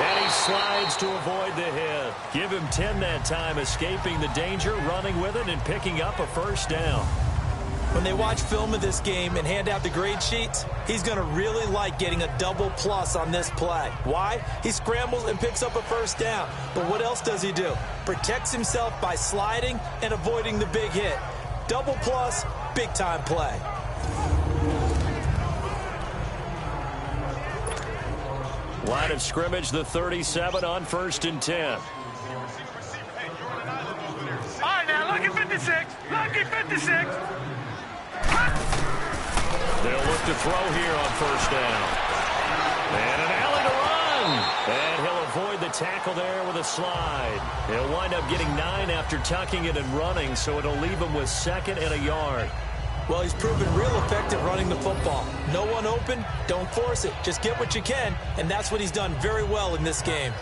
And he slides to avoid the hit. Give him 10 that time, escaping the danger, running with it, and picking up a first down. When they watch film of this game and hand out the grade sheets, he's going to really like getting a double plus on this play. Why? He scrambles and picks up a first down. But what else does he do? Protects himself by sliding and avoiding the big hit. Double plus, big-time play. Line of scrimmage, the 37 on 1st and 10. All right, now, lucky 56. Lucky 56. They'll look to throw here on 1st down. And an alley to run. And he'll avoid the tackle there with a slide. He'll wind up getting 9 after tucking it and running, so it'll leave him with 2nd and a yard. Well, he's proven real effective running the football. No one open, don't force it. Just get what you can, and that's what he's done very well in this game.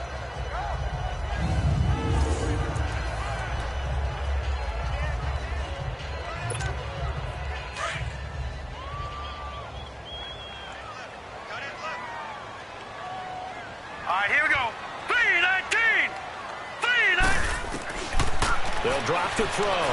All right, here we go. 319. 319. They'll drop to throw.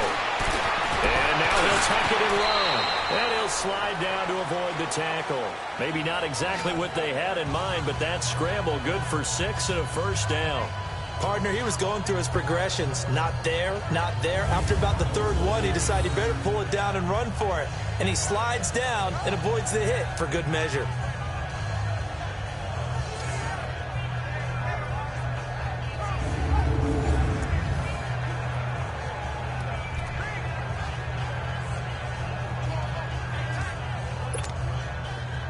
And now he'll tuck it and run. And he'll slide down to avoid the tackle. Maybe not exactly what they had in mind, but that scramble good for 6 and a first down. Partner, he was going through his progressions. Not there, not there. After about the 3rd one, he decided he better pull it down and run for it. And he slides down and avoids the hit for good measure.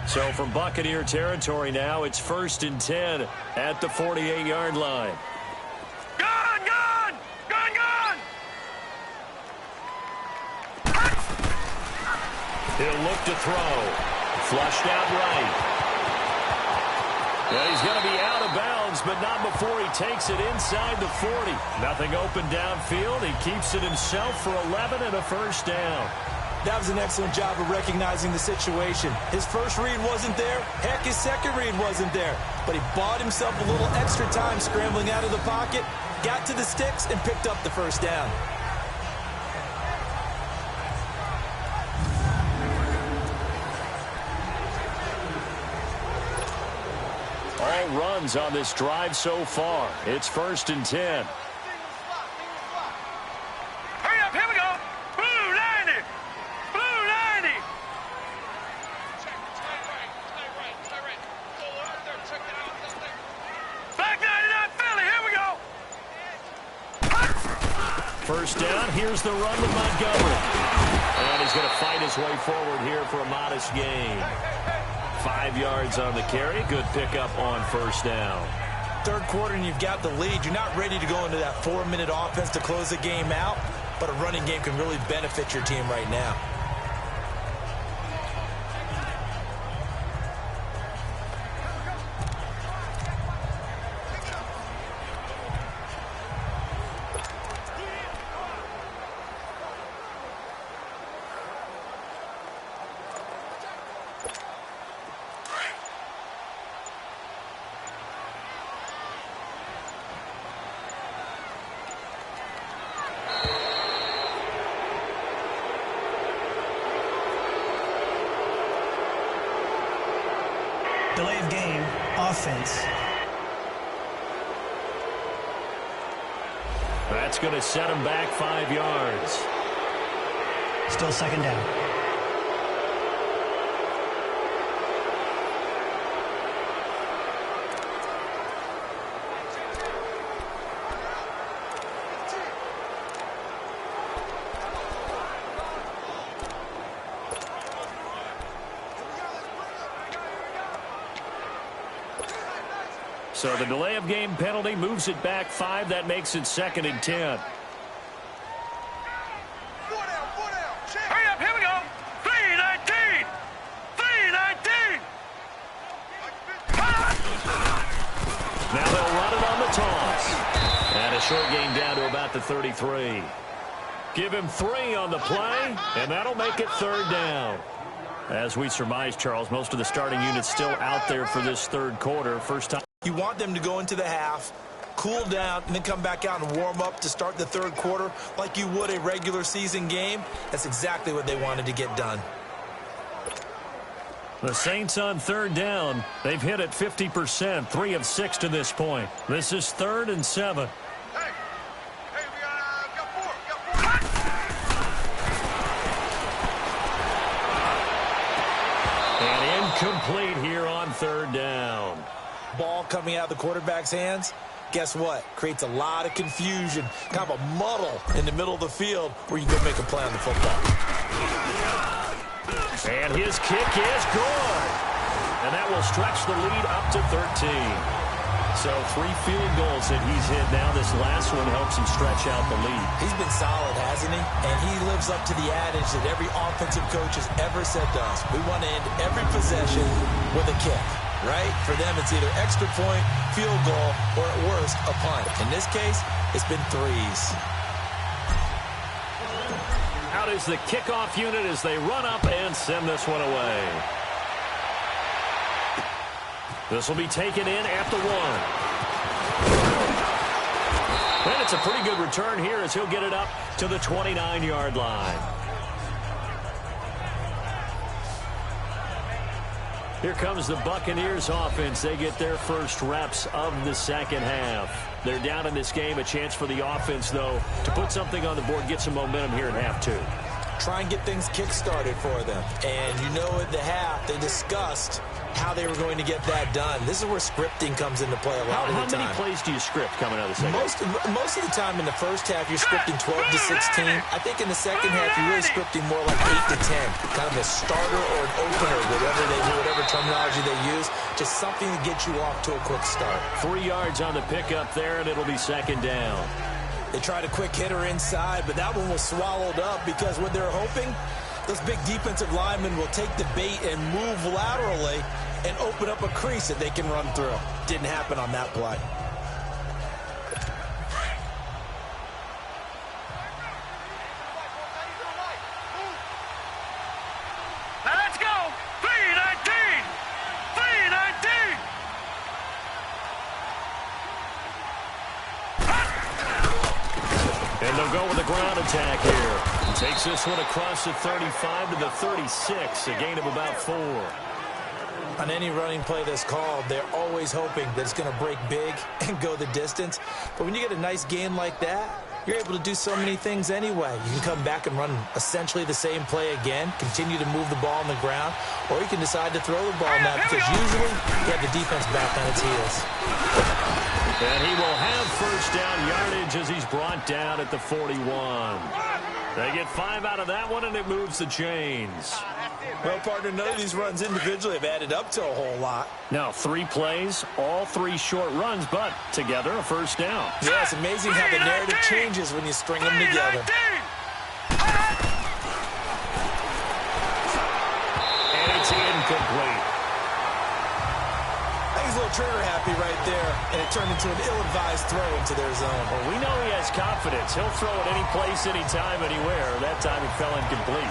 So from Buccaneer territory now, it's 1st and 10 at the 48-yard line. Gone, gone, gone, gone. He'll look to throw. Flushed out right. And he's going to be out of bounds, but not before he takes it inside the 40. Nothing open downfield. He keeps it himself for 11 and a first down. That was an excellent job of recognizing the situation. His first read wasn't there. Heck, his second read wasn't there. But he bought himself a little extra time scrambling out of the pocket, got to the sticks, and picked up the first down. All runs on this drive so far. It's 1st and 10. Hurry up, here we go. Blue 90. Blue 90. Back 99 Philly, here we go. First down, here's the run with Montgomery. And he's going to fight his way forward here for a modest gain. 5 yards on the carry. Good pickup on first down. 3rd quarter and you've got the lead. You're not ready to go into that 4-minute offense to close the game out, but a running game can really benefit your team right now. Delay of game, offense. That's going to set him back 5 yards. Still 2nd down. So the delay of game penalty moves it back 5. That makes it 2nd and 10. Hurry up, here we go. 319. 319. short gain down to about the 33. Give him 3 on the play, and that'll make it 3rd down. As we surmise, Charles, most of the starting unit's still out there for this 3rd quarter. First time. You want them to go into the half, cool down, and then come back out and warm up to start the 3rd quarter like you would a regular season game. That's exactly what they wanted to get done. The Saints on 3rd down. They've hit it 50%, 3 of 6 to this point. This is 3rd and 7. And incomplete here on 3rd down. Ball coming out of the quarterback's hands. Guess what? Creates a lot of confusion, kind of a muddle in the middle of the field where you can go make a play on the football. And his kick is good. And that will stretch the lead up to 13. So 3 field goals that he's hit now. This last one helps him stretch out the lead. He's been solid, hasn't he? And he lives up to the adage that every offensive coach has ever said to us. We want to end every possession with a kick, right? For them, it's either extra point, field goal, or at worst, a punt. In this case, it's been 3s. Out is the kickoff unit as they run up and send this one away. This will be taken in at the 1. And it's a pretty good return here as he'll get it up to the 29-yard line. Here comes the Buccaneers offense. They get their first reps of the 2nd half. They're down in this game. A chance for the offense, though, to put something on the board, get some momentum here in half 2. Try and get things kick-started for them. And you know at the half, they discussed how they were going to get that done. This is where scripting comes into play a lot of the time. How many plays do you script coming out of the second? Most of the time in the first half, you're scripting 12 to 16. I think in the second half, you're really scripting more like 8 to 10. Kind of a starter or an opener, whatever terminology they use. Just something to get you off to a quick start. 3 yards on the pickup there, and it'll be 2nd down. They tried a quick hitter inside, but that one was swallowed up because what they're hoping, those big defensive linemen will take the bait and move laterally and open up a crease that they can run through. Didn't happen on that play. Now let's go. 3-19. 3-19. And they'll go with a ground attack here. Takes this one across the 35 to the 36, a gain of about 4. On any running play that's called, they're always hoping that it's going to break big and go the distance. But when you get a nice gain like that, you're able to do so many things anyway. You can come back and run essentially the same play again, continue to move the ball on the ground, or you can decide to throw the ball now because usually you have the defense back on its heels. And he will have first down yardage as he's brought down at the 41. They get 5 out of that one, and it moves the chains. Well, partner, none of these runs individually have added up to a whole lot. Now, 3 plays, all 3 short runs, but together a first down. Yeah, it's amazing how the narrative changes when you string them together. And it's incomplete. He's a little trigger happy right there, and it turned into an ill-advised throw into their zone. Well, we know he has confidence. He'll throw it any place, anytime, anywhere. That time it fell incomplete.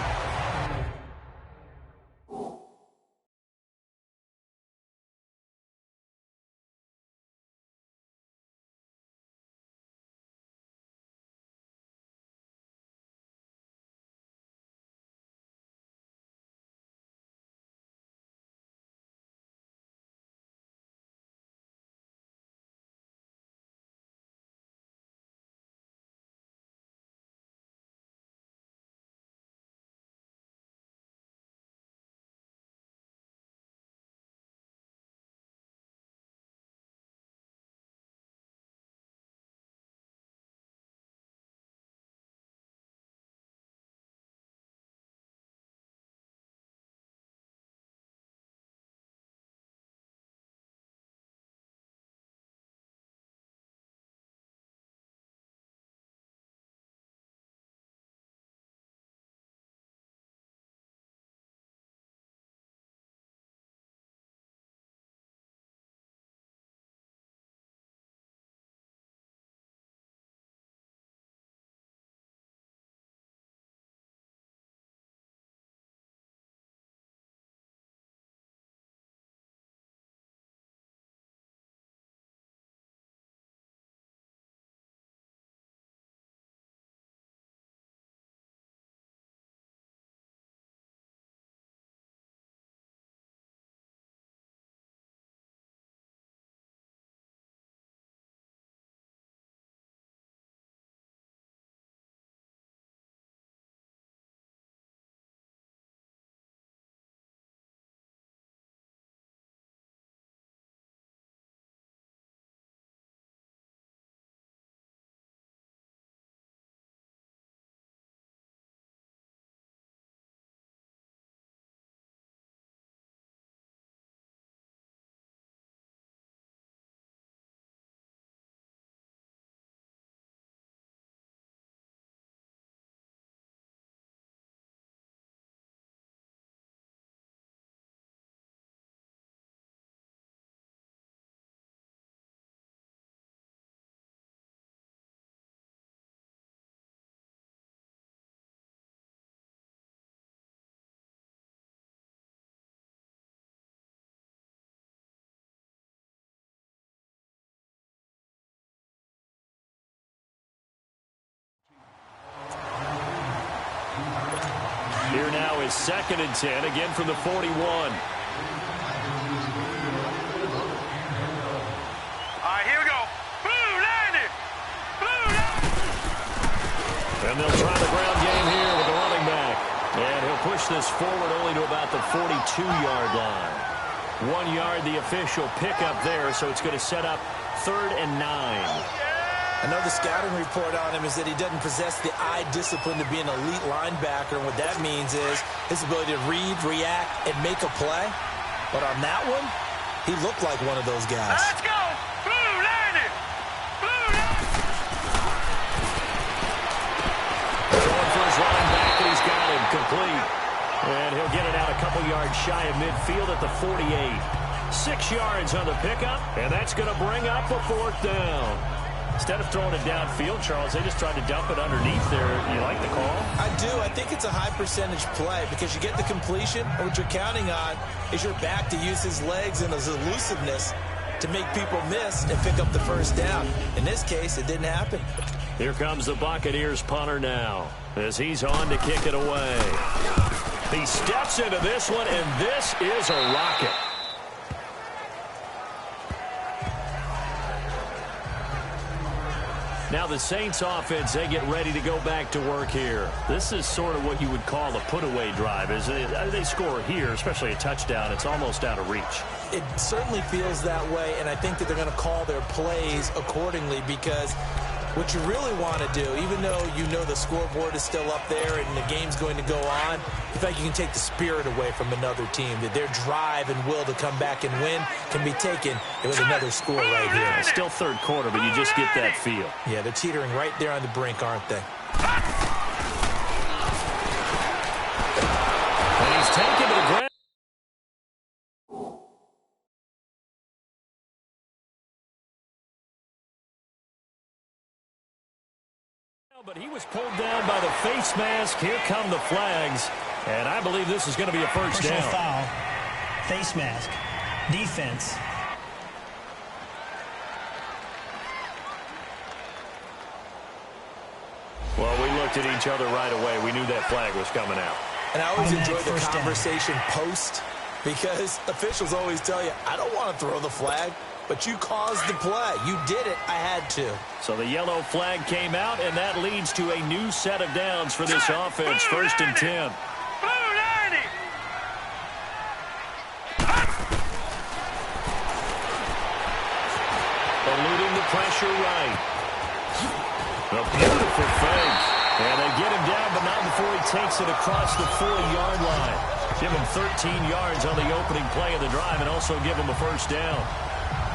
Here now is 2nd and 10, again from the 41. All right, here we go. Blue line it. Blue line. And they'll try the ground game here with the running back. And he'll push this forward only to about the 42-yard line. 1 yard, the official pickup there, so it's going to set up 3rd and 9. I know the scouting report on him is that he doesn't possess the eye discipline to be an elite linebacker, and what that means is his ability to read, react, and make a play. But on that one, he looked like one of those guys. Let's go. Blue line it. Blue line. Going for his running back, and he's got him complete. And he'll get it out a couple yards shy of midfield at the 48. 6 yards on the pickup, and that's going to bring up a 4th down. Instead of throwing it downfield, Charles, they just tried to dump it underneath there. You like the call? I do. I think it's a high-percentage play because you get the completion, and what you're counting on is your back to use his legs and his elusiveness to make people miss and pick up the 1st down. In this case, it didn't happen. Here comes the Buccaneers punter now as he's on to kick it away. He steps into this one, and this is a rocket. Now the Saints offense, they get ready to go back to work here. This is sort of what you would call a put-away drive. As they score here, especially a touchdown, it's almost out of reach. It certainly feels that way, and I think that they're going to call their plays accordingly because what you really want to do, even though you know the scoreboard is still up there and the game's going to go on, you think you can take the spirit away from another team, that their drive and will to come back and win can be taken with another score right here. It's still 3rd quarter, but you just get that feel. Yeah, they're teetering right there on the brink, aren't they? And he's taken to the ground. But he was pulled down by the face mask. Here come the flags. And I believe this is going to be a first down. Foul. Face mask. Defense. Well, we looked at each other right away. We knew that flag was coming out. And I always enjoy the First down. conversation post because officials always tell you, I don't want to throw the flag, but you caused the play. You did it. I had to. So the yellow flag came out, and that leads to a new set of downs for this offense. 1st and 10. Blue line it. Eluding the pressure right. A beautiful fake. And they get him down, but not before he takes it across the 40-yard line. Give him 13 yards on the opening play of the drive and also give him a first down.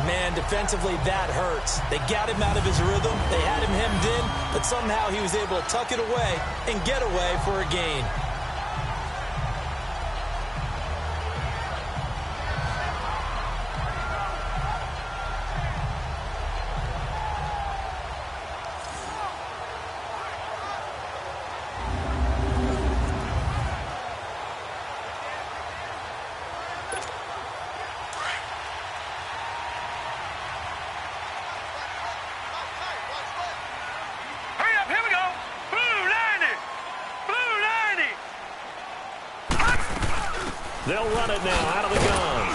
Man, defensively, that hurts. They got him out of his rhythm. They had him hemmed in, but somehow he was able to tuck it away and get away for a gain. They'll run it now out of the gun.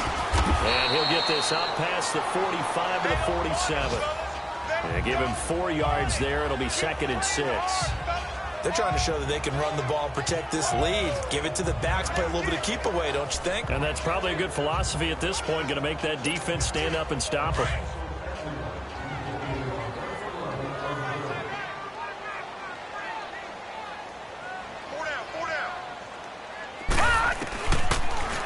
And he'll get this up past the 45 to the 47. And give him 4 yards there. It'll be 2nd and 6. They're trying to show that they can run the ball, protect this lead. Give it to the backs, play a little bit of keep away, don't you think? And that's probably a good philosophy at this point. Going to make that defense stand up and stop them.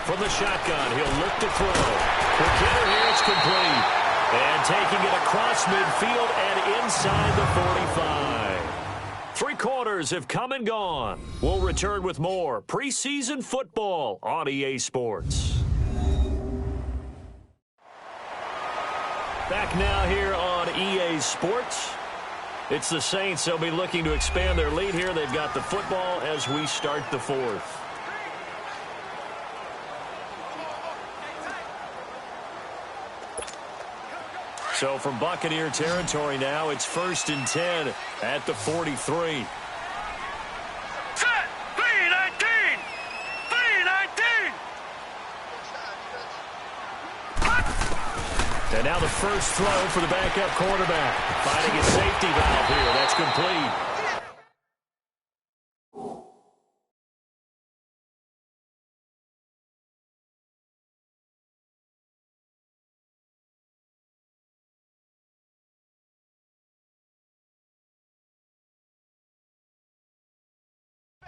From the shotgun, he'll look to throw. The kicker here is complete. And taking it across midfield and inside the 45. 3 quarters have come and gone. We'll return with more preseason football on EA Sports. Back now here on EA Sports. It's the Saints. They'll be looking to expand their lead here. They've got the football as we start the 4th. So from Buccaneer territory now, it's 1st and 10 at the 43. And now the first throw for the backup quarterback. Finding a safety valve here. That's complete.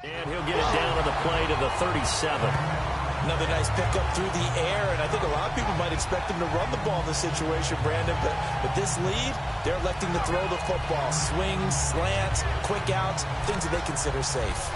And he'll get it down on the play to the 37. Another nice pickup through the air, and I think a lot of people might expect him to run the ball in this situation, Brandon, but with this lead, they're electing to throw the football. Swings, slants, quick outs, things that they consider safe.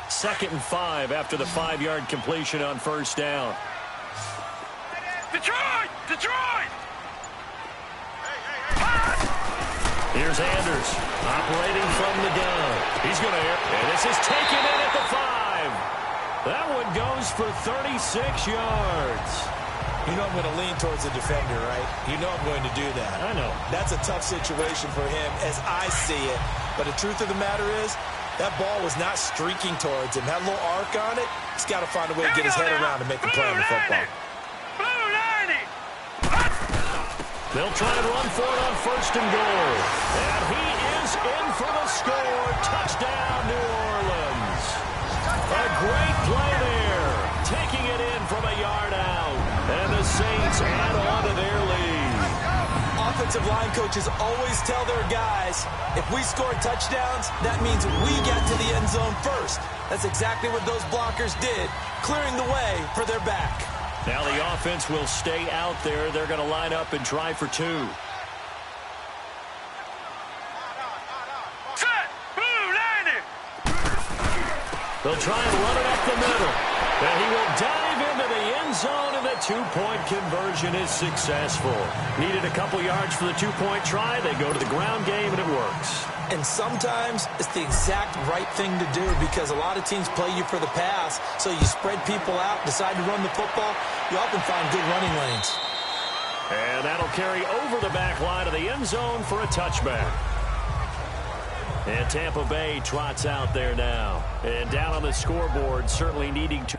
Second and 5 after the 5-yard completion on first down. Detroit! Detroit! Here's Anders operating from the gun. He's going to air. And this is taken in at the 5. That one goes for 36 yards. You know I'm going to lean towards the defender, right? You know I'm going to do that. I know. That's a tough situation for him as I see it. But the truth of the matter is, that ball was not streaking towards him. That little arc on it, he's got to find a way to get his head around to make the play on the football. They'll try and run for it on 1st and goal. And he is in for the score. Touchdown, New Orleans. A great play there. Taking it in from a yard out. And the Saints add on to their lead. Offensive line coaches always tell their guys, if we score touchdowns, that means we get to the end zone first. That's exactly what those blockers did, clearing the way for their back. Now the offense will stay out there. They're going to line up and try for 2. Set! Blue, landing! They'll try and run it up the middle. And he will dive into the end zone, and the 2-point conversion is successful. Needed a couple yards for the 2-point try. They go to the ground game, and it works. And sometimes it's the exact right thing to do because a lot of teams play you for the pass, so you spread people out, decide to run the football. You often find good running lanes. And that'll carry over the back line of the end zone for a touchback. And Tampa Bay trots out there now. And down on the scoreboard, certainly needing to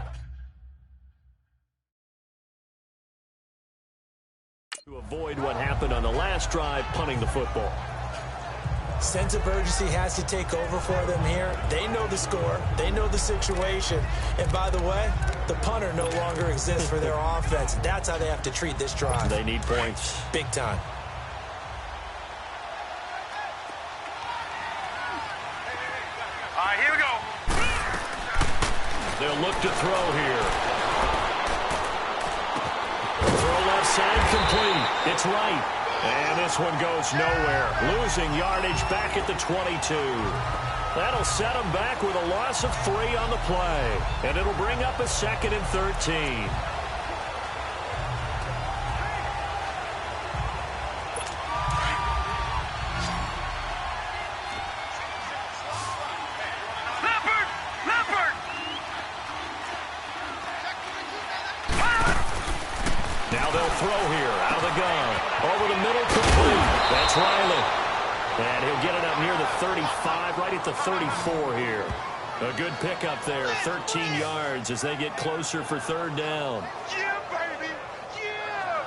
avoid what happened on the last drive, punting the football. Sense of urgency has to take over for them here. They know the score. They know the situation. And by the way, the punter no longer exists for their offense. That's how they have to treat this drive. They need points. Big time. All right, here we go. They'll look to throw here. Throw left side complete. It's right. And this one goes nowhere. Losing yardage back at the 22. That'll set them back with a loss of 3 on the play. And it'll bring up a 2nd and 13. Now they'll throw here out of the gun. Over the middle, complete. That's Riley. And he'll get it up near the 35, right at the 34 here. A good pickup there, 13 yards as they get closer for 3rd down. Yeah, baby. Yeah.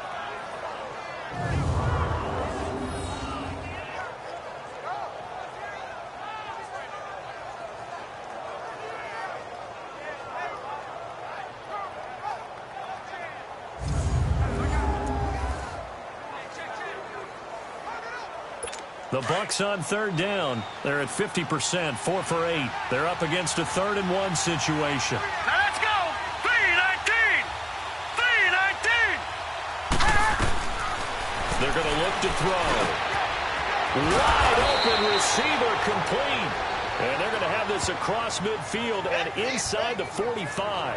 The Bucs on 3rd down. They're at 50%, 4 for 8. They're up against a 3rd and 1 situation. Now let's go. 3-19. 3-19. They're going to look to throw. Wide open receiver complete. And they're going to have this across midfield and inside the 45.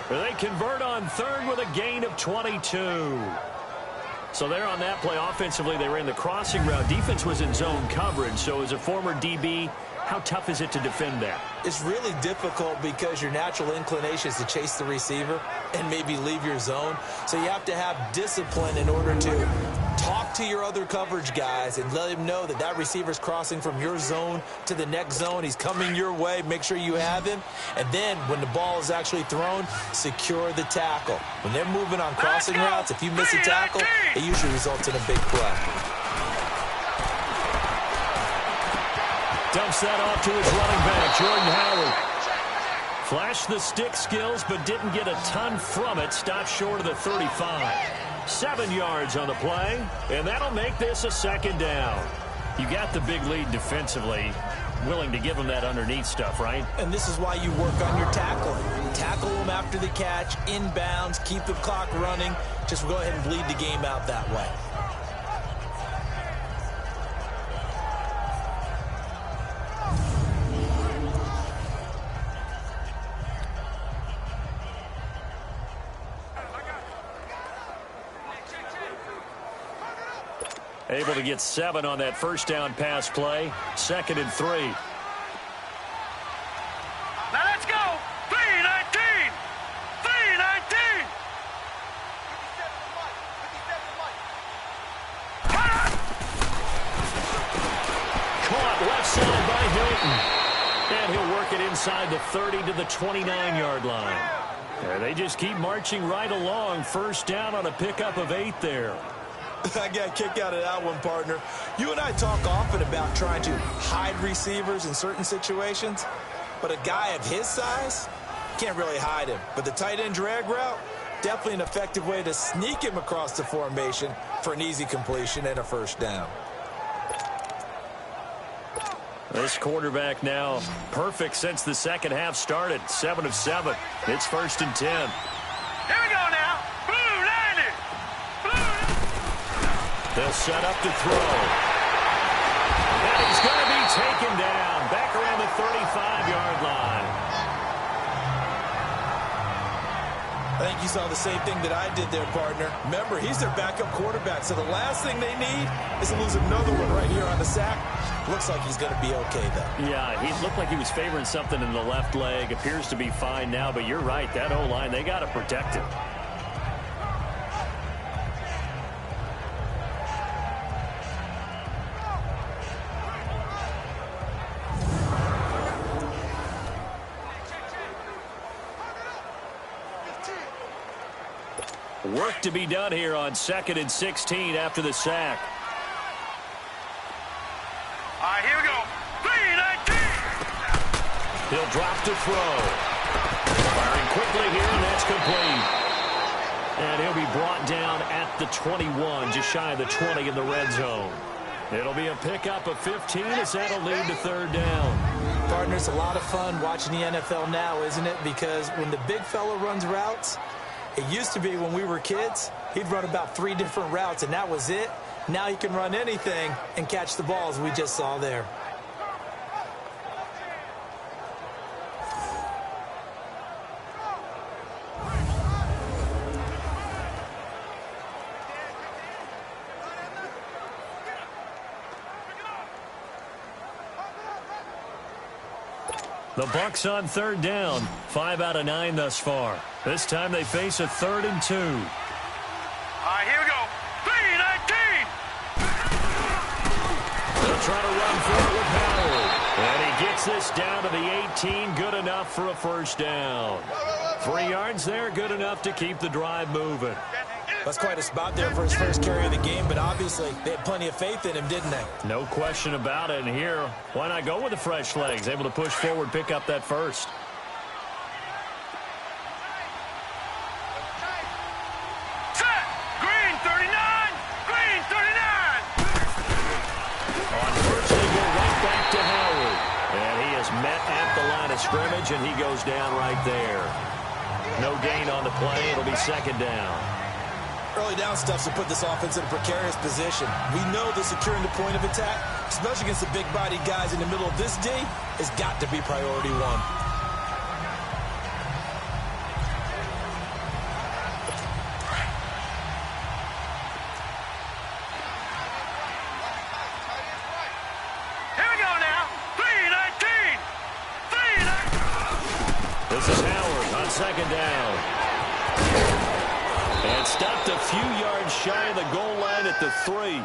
They convert on 3rd with a gain of 22. So they're on that play. Offensively, they ran the crossing route. Defense was in zone coverage. So as a former DB, how tough is it to defend that? It's really difficult because your natural inclination is to chase the receiver and maybe leave your zone. So you have to have discipline in order to talk to your other coverage guys and let him know that that receiver's crossing from your zone to the next zone. He's coming your way. Make sure you have him. And then when the ball is actually thrown, secure the tackle. When they're moving on crossing routes, if you miss a tackle, it usually results in a big play. Dumps that off to his running back, Jordan Howard. Flashed the stick skills, but didn't get a ton from it. Stopped short of the 35. 7 yards on the play, and that'll make this a 2nd down. You got the big lead defensively. Willing to give them that underneath stuff, right? And this is why you work on your tackling. Tackle them after the catch, inbounds, keep the clock running. Just go ahead and bleed the game out that way. Able to get 7 on that 1st down pass play. 2nd and 3. Now let's go. 3-19. outside by Hilton. And he'll work it inside the 30 to the 29-yard line. And they just keep marching right along. First down on a pickup of 8 there. I got a kick out of that one, partner. You and I talk often about trying to hide receivers in certain situations, but a guy of his size can't really hide him. But the tight end drag route, definitely an effective way to sneak him across the formation for an easy completion and a first down. This quarterback now perfect since the second half started. 7 of 7. It's 1st and 10. Here we go now. Blue landed. Blue. They'll set up to throw. And he's going to be taken down back around the 35-yard line. I think you saw the same thing that I did there, partner. Remember, he's their backup quarterback, so the last thing they need is to lose another one right here on the sack. Looks like he's going to be okay, though. Yeah, he looked like he was favoring something in the left leg. Appears to be fine now, but you're right. That O-line, they got to protect him. Work to be done here on 2nd and 16 after the sack. All right, here we go. 3-19. He'll drop to throw. Firing quickly here, and that's complete. And he'll be brought down at the 21, just shy of the 20 in the red zone. It'll be a pickup of 15 as that'll lead to 3rd down. Partner, it's a lot of fun watching the NFL now, isn't it? Because when the big fella runs routes, it used to be when we were kids, he'd run about 3 different routes, and that was it. Now he can run anything and catch the balls we just saw there. The Bucs on 3rd down. 5 out of 9 thus far. This time they face a 3rd and 2. All right, here we go. 3-19. They'll try to run for it with Howard. And he gets this down to the 18. Good enough for a first down. 3 yards there. Good enough to keep the drive moving. That's quite a spot there for his first carry of the game, but obviously they had plenty of faith in him, didn't they? No question about it. And here, why not go with the fresh legs? Able to push forward, pick up that first. Set. Green 39. Green 39. On first, they go right back to Howard. And he is met at the line of scrimmage, and he goes down right there. No gain on the play. It'll be 2nd down. Early down stuff to put this offense in a precarious position. We know that securing the point of attack, especially against the big-bodied guys in the middle of this D, has got to be priority 1. Here we go now. 3-19. 3-19. This is Howard on 2nd down. And stopped a few yards shy of the goal line at the 3.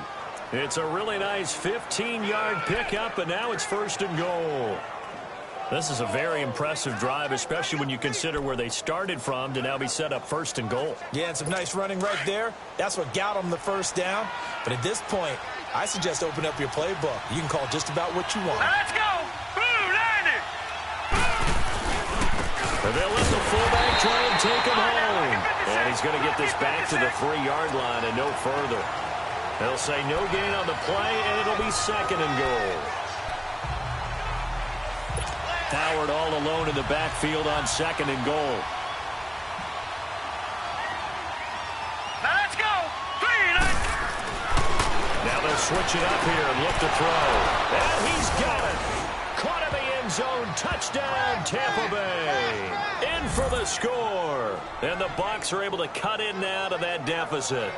It's a really nice 15-yard pickup, and now it's 1st and goal. This is a very impressive drive, especially when you consider where they started from to now be set up 1st and goal. Yeah, and some nice running right there. That's what got them the first down. But at this point, I suggest open up your playbook. You can call just about what you want. Now let's go. Blue landed. And they'll let the fullback try and take him home. And he's going to get this back to the 3-yard line and no further. They'll say no gain on the play, and it'll be 2nd and goal. Howard all alone in the backfield on 2nd and goal. Now let's go. 3-19. Now they'll switch it up here and look to throw. And he's got it. Caught in the end zone. Touchdown, Tampa Bay. In for the score. And the Bucs are able to cut in now to that deficit.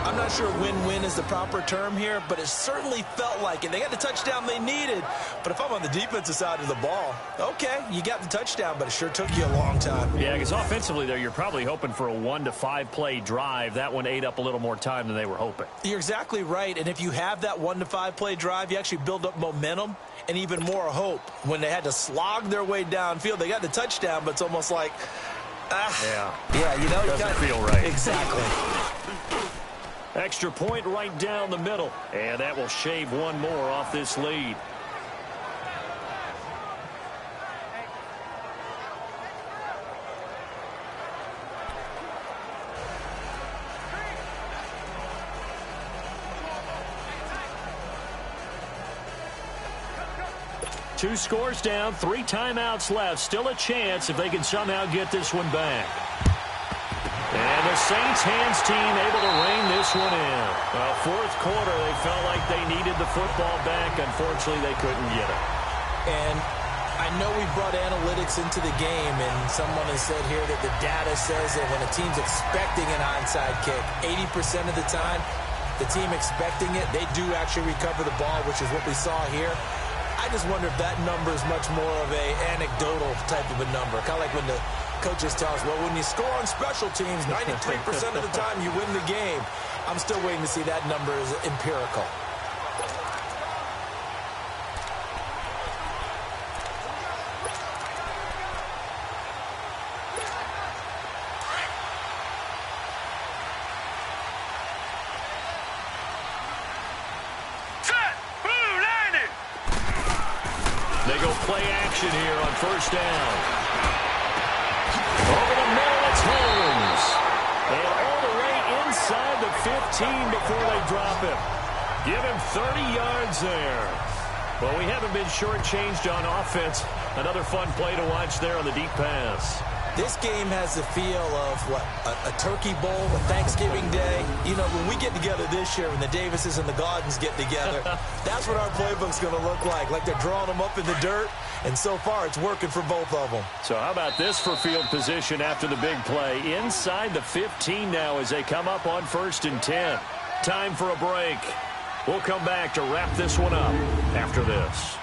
I'm not sure win-win is the proper term here, but it certainly felt like it. They got the touchdown they needed, but if I'm on the defensive side of the ball, okay, you got the touchdown, but it sure took you a long time. Yeah, because offensively there, you're probably hoping for a 1 to 5 play drive. That one ate up a little more time than they were hoping. You're exactly right, and if you have that 1 to 5 play drive, you actually build up momentum and even more hope. When they had to slog their way downfield, they got the touchdown, but it's almost like, yeah, you know, doesn't feel right. Exactly. Extra point right down the middle, and that will shave one more off this lead. Two scores down, 3 timeouts left. Still a chance if they can somehow get this one back. And the Saints hands team able to rein this one in. Well, fourth quarter, they felt like they needed the football back. Unfortunately, they couldn't get it. And I know we brought analytics into the game, and someone has said here that the data says that when a team's expecting an onside kick, 80% of the time, the team expecting it, they do actually recover the ball, which is what we saw here. I just wonder if that number is much more of a anecdotal type of a number. Kind of like when the coaches tell us, well, when you score on special teams, 93% of the time you win the game. I'm still waiting to see that number as empirical. They go play action here on first down. Over the middle, it's Holmes. And all the way inside the 15 before they drop him. Give him 30 yards there. Well, we haven't been shortchanged on offense. Another fun play to watch there on the deep pass. This game has the feel of, what, a turkey bowl, a Thanksgiving Day. You know, when we get together this year, when the Davises and the Gardens get together, that's what our playbook's going to look like. Like they're drawing them up in the dirt, and so far it's working for both of them. So how about this for field position after the big play? Inside the 15 now as they come up on 1st and 10. Time for a break. We'll come back to wrap this one up after this.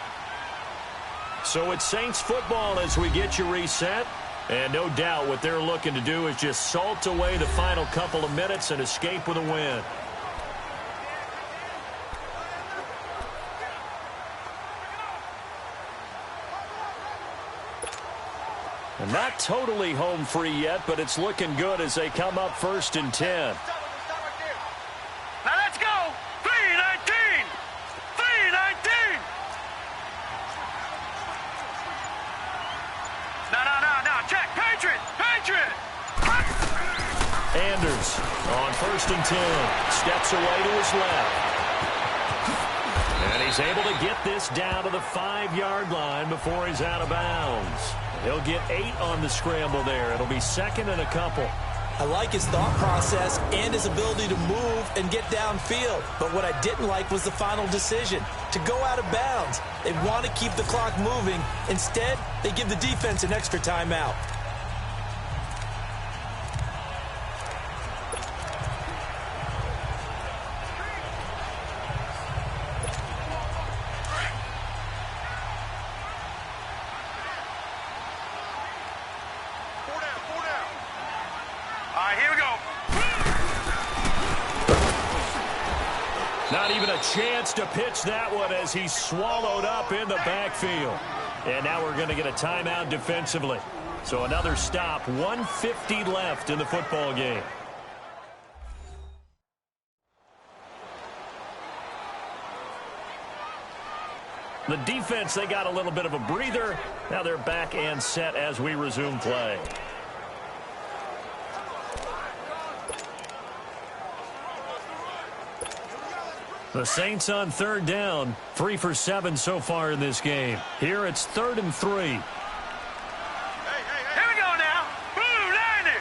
So it's Saints football as we get you reset. And no doubt what they're looking to do is just salt away the final couple of minutes and escape with a win. And not totally home free yet, but it's looking good as they come up 1st and 10. Now let's go! 3-19! 3-19! No, check! Patriot! Patriot! Anders on 1st and 10. Steps away to his left. And he's able to get this down to the 5-yard line before he's out of bounds. He'll get 8 on the scramble there. It'll be 2nd and a couple. I like his thought process and his ability to move and get downfield. But what I didn't like was the final decision, to go out of bounds. They want to keep the clock moving. Instead, they give the defense an extra timeout. Not even a chance to pitch that one as he's swallowed up in the backfield. And now we're going to get a timeout defensively. So another stop, 1:50 left in the football game. The defense, they got a little bit of a breather. Now they're back and set as we resume play. The Saints on 3rd down, 3 for 7 so far in this game. Here it's 3rd and 3. Here we go now. Blue line it.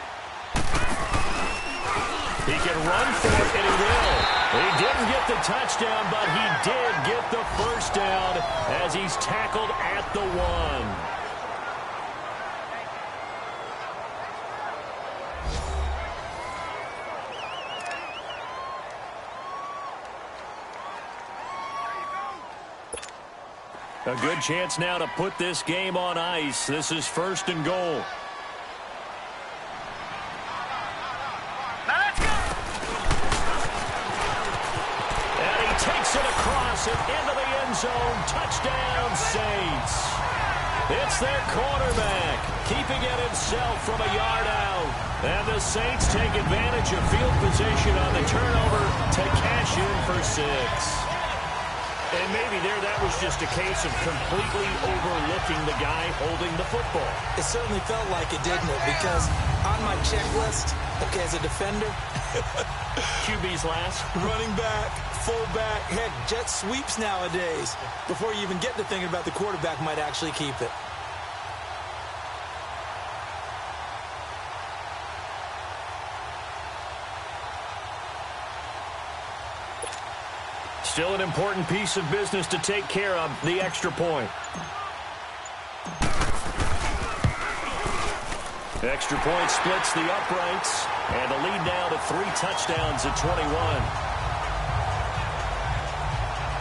He can run for it, and he will. He didn't get the touchdown, but he did get the first down as he's tackled at the 1. A good chance now to put this game on ice. This is 1st and goal. And he takes it across and into the end zone. Touchdown, Saints. It's their quarterback, keeping it himself from a yard out. And the Saints take advantage of field position on the turnover to cash in for 6. And maybe that was just a case of completely overlooking the guy holding the football. It certainly felt like it, didn't it? Because on my checklist, okay, as a defender, QB's last. Running back, fullback, heck, jet sweeps nowadays. Before you even get to thinking about the quarterback might actually keep it. Still an important piece of business to take care of, the extra point. Extra point splits the uprights, and the lead now to 3 touchdowns at 21.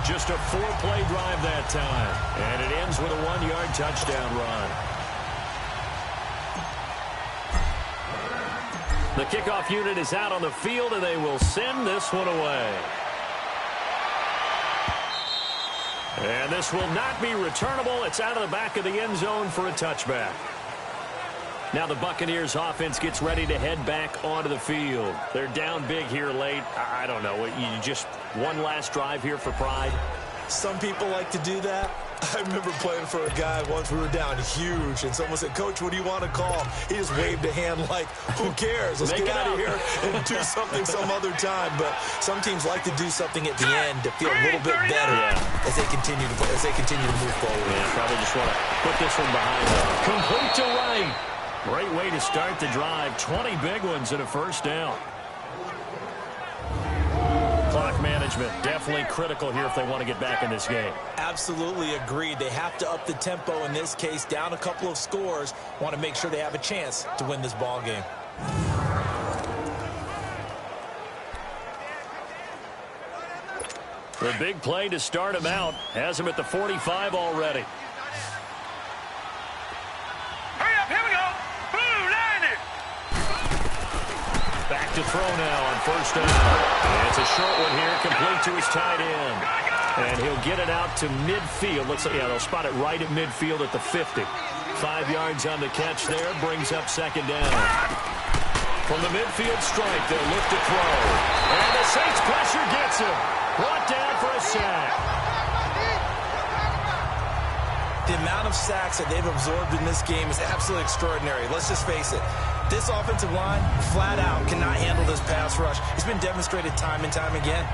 Just a 4-play drive that time, and it ends with a 1-yard touchdown run. The kickoff unit is out on the field, and they will send this one away. And this will not be returnable. It's out of the back of the end zone for a touchback. Now the Buccaneers offense gets ready to head back onto the field. They're down big here late. I don't know. You just one last drive here for pride? Some people like to do that. I remember playing for a guy once. We were down huge, and someone said, "Coach, what do you want to call?" He just waved a hand like, "Who cares? Let's get out of here and do something some other time." But some teams like to do something at the end to feel a little bit better as they continue to play, as they continue to move forward. Yeah, probably just want to put this one behind them. Complete to right. Great way to start the drive. 20 big ones and a 1st down. Clock management definitely critical here if they want to get back in this game. Absolutely agreed. They have to up the tempo in this case. Down a couple of scores. Want to make sure they have a chance to win this ball game. The big play to start him out has him at the 45 already. Hurry up, here we go. Blue line it. Back to throw now on 1st down. And it's a short one here, complete to his tight end. And he'll get it out to midfield. Looks like, they'll spot it right at midfield at the 50. 5 yards on the catch there, brings up 2nd down. From the midfield stripe, they'll look to throw. And the Saints pressure gets him. Brought down for a sack. The amount of sacks that they've absorbed in this game is absolutely extraordinary. Let's just face it. This offensive line, flat out, cannot handle this pass rush. It's been demonstrated time and time again.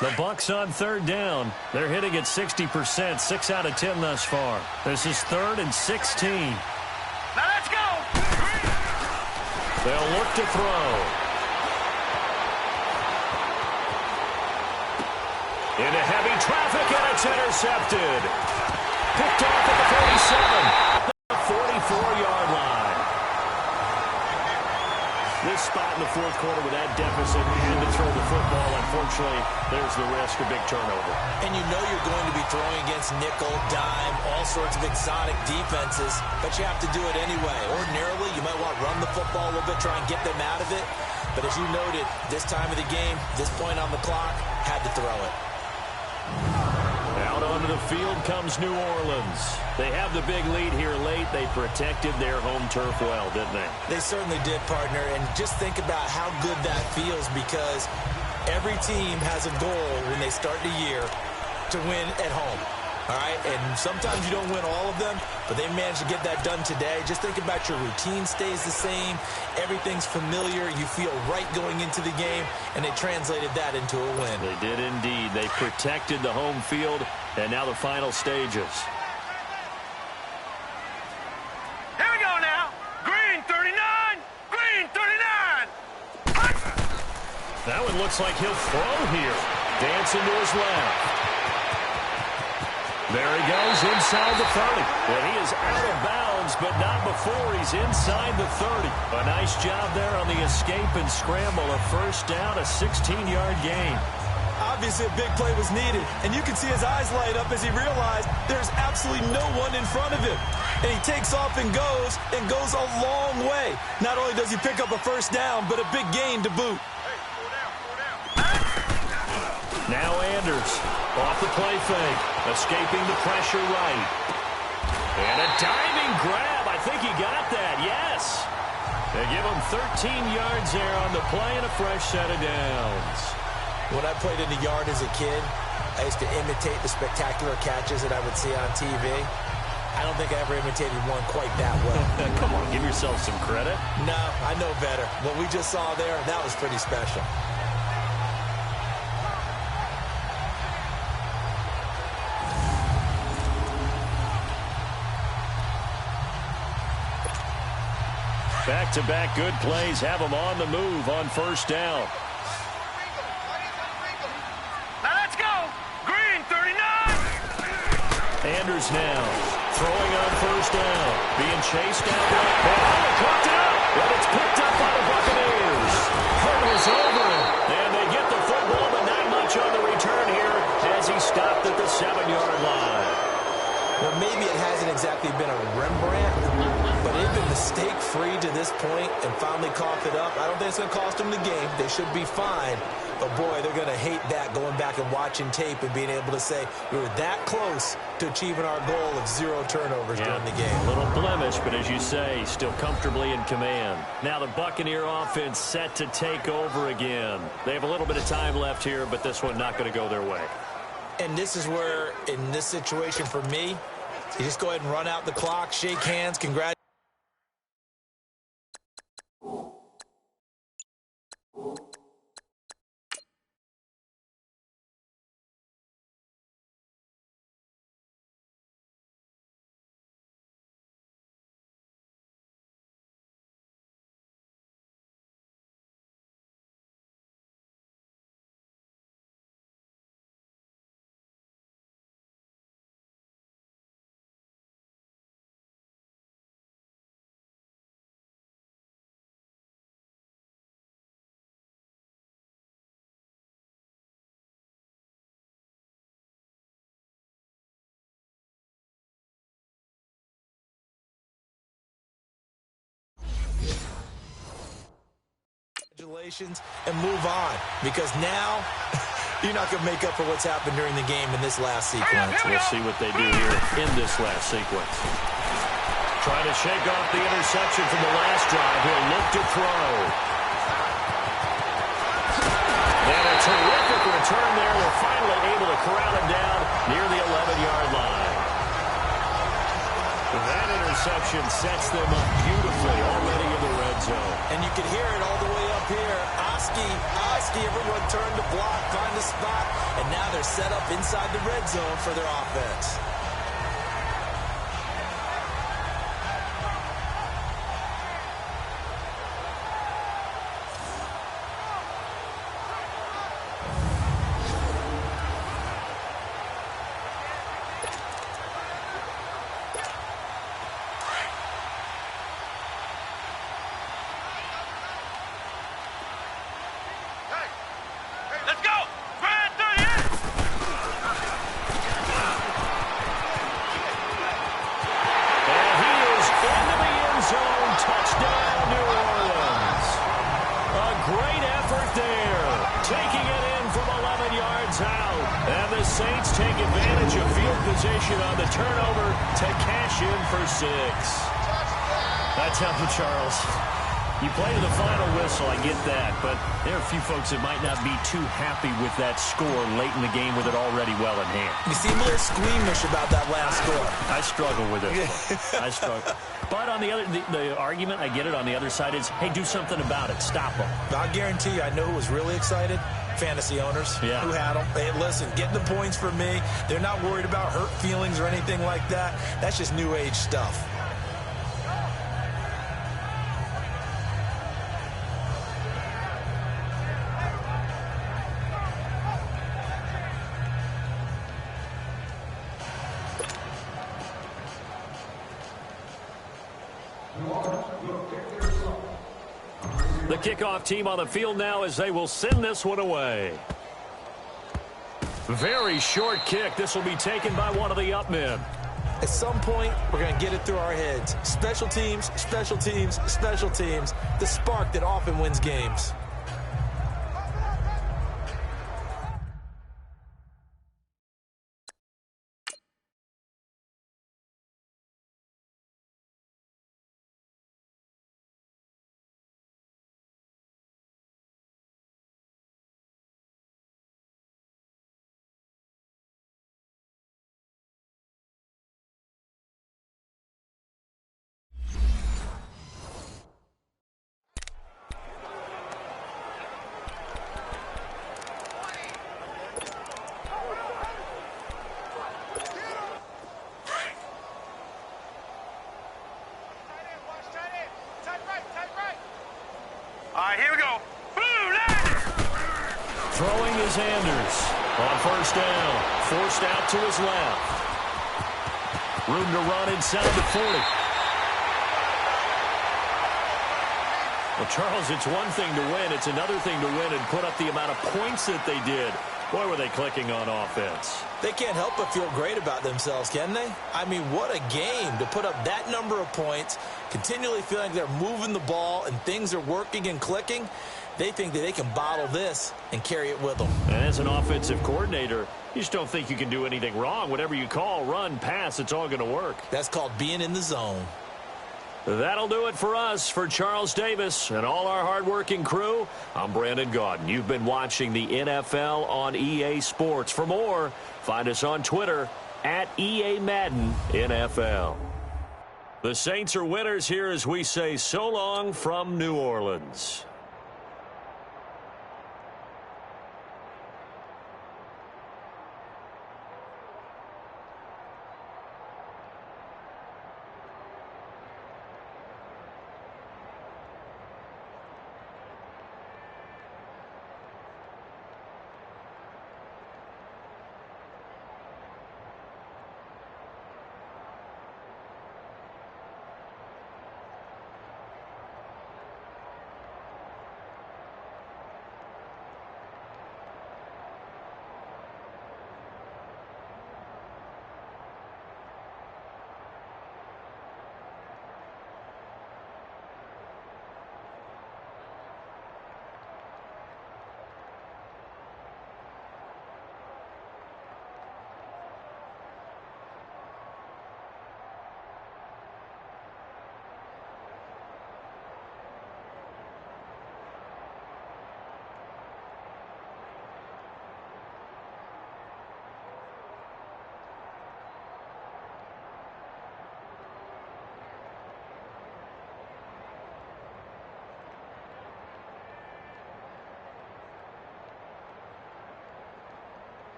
The Bucks on 3rd down. They're hitting at 60%, 6 out of 10 thus far. This is 3rd and 16. Now let's go. They'll look to throw. Into heavy traffic, and it's intercepted. Picked off at the 47. The 44-yard line. This spot in the 4th quarter with that deficit and to throw the football, unfortunately, there's the risk of big turnover. And you know you're going to be throwing against nickel, dime, all sorts of exotic defenses, but you have to do it anyway. Ordinarily, you might want to run the football a little bit, try and get them out of it. But as you noted, this time of the game, this point on the clock, had to throw it. Out on Onto the field comes New Orleans. They have the big lead here late. They protected their home turf well, didn't they? They certainly did, partner. And just think about how good that feels, because every team has a goal when they start the year to win at home. All right, and sometimes you don't win all of them, but they managed to get that done today. Just think about your routine stays the same. Everything's familiar. You feel right going into the game, and they translated that into a win. They did indeed. They protected the home field, and now the final stages. Here we go now. Green 39. Green 39. That one looks like he'll throw here. Dancing to his left. There he goes inside the 30. And he is out of bounds, but not before he's inside the 30. A nice job there on the escape and scramble. A first down, a 16-yard gain. Obviously, a big play was needed, and you can see his eyes light up as he realized there's absolutely no one in front of him. And he takes off and goes a long way. Not only does he pick up a first down, but a big gain to boot. Now Anders off the play fake, escaping the pressure right. And a diving grab. I think he got that, yes. They give him 13 yards there on the play and a fresh set of downs. When I played in the yard as a kid, I used to imitate the spectacular catches that I would see on TV. I don't think I ever imitated one quite that well. Come on, give yourself some credit. No, I know better. What we just saw there, that was pretty special. Back-to-back good plays have him on the move on first down. Now let's go. Green 39. Anders now throwing on first down. Being chased down the ball. Picked up. But it's picked up by the Buccaneers. Hurdles over him. And they get the football, but not much on the return here as he stopped at the 7-yard line. Well, maybe it hasn't exactly been a Rembrandt, but they've been mistake-free to this point and finally coughed it up. I don't think it's going to cost them the game. They should be fine. But, boy, they're going to hate that, going back and watching tape and being able to say we were that close to achieving our goal of 0 turnovers during the game. A little blemish, but as you say, still comfortably in command. Now the Buccaneer offense set to take over again. They have a little bit of time left here, but this one not going to go their way. And this is where, in this situation for me, you just go ahead and run out the clock, shake hands, congratulations. And move on, because now you're not going to make up for what's happened during the game in this last sequence. We'll see what they do here in this last sequence. Trying to shake off the interception from the last drive. He'll look to throw. And a terrific return there. They're finally able to corral him down near the 11-yard line. That interception sets them up beautifully already in the red zone. And you can hear it all the way up here. Oski, everyone turned to block, find a spot, and now they're set up inside the red zone for their offense. And the Saints take advantage of field position on the turnover to cash in for 6. I tell you, Charles, you play to the final whistle, I get that, but there are a few folks that might not be too happy with that score late in the game with it already well in hand. You seem a little squeamish about that last score. I struggle with it. I struggle. But on the other, the argument, I get it, on the other side is, hey, do something about it. Stop them. I guarantee you, I know who was really excited. Fantasy owners who had them. Hey, listen, getting the points for me. They're not worried about hurt feelings or anything like that. That's just new age stuff. The kickoff team on the field now as they will send this one away. Very short kick. This will be taken by one of the up men. At some point, we're going to get it through our heads. Special teams, special teams, special teams. The spark that often wins games. All right, here we go. Blue line. Throwing is Anders. On first down. Forced out to his left. Room to run inside the 40. Well, Charles, it's one thing to win. It's another thing to win and put up the amount of points that they did. Boy, were they clicking on offense. They can't help but feel great about themselves, can they? I mean, what a game to put up that number of points, continually feeling they're moving the ball and things are working and clicking. They think that they can bottle this and carry it with them. And as an offensive coordinator, you just don't think you can do anything wrong. Whatever you call, run, pass, it's all going to work. That's called being in the zone. That'll do it for us. For Charles Davis and all our hardworking crew, I'm Brandon Gaudin. You've been watching the NFL on EA Sports. For more, find us on Twitter at EA Madden NFL. The Saints are winners here as we say so long from New Orleans.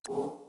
Oh.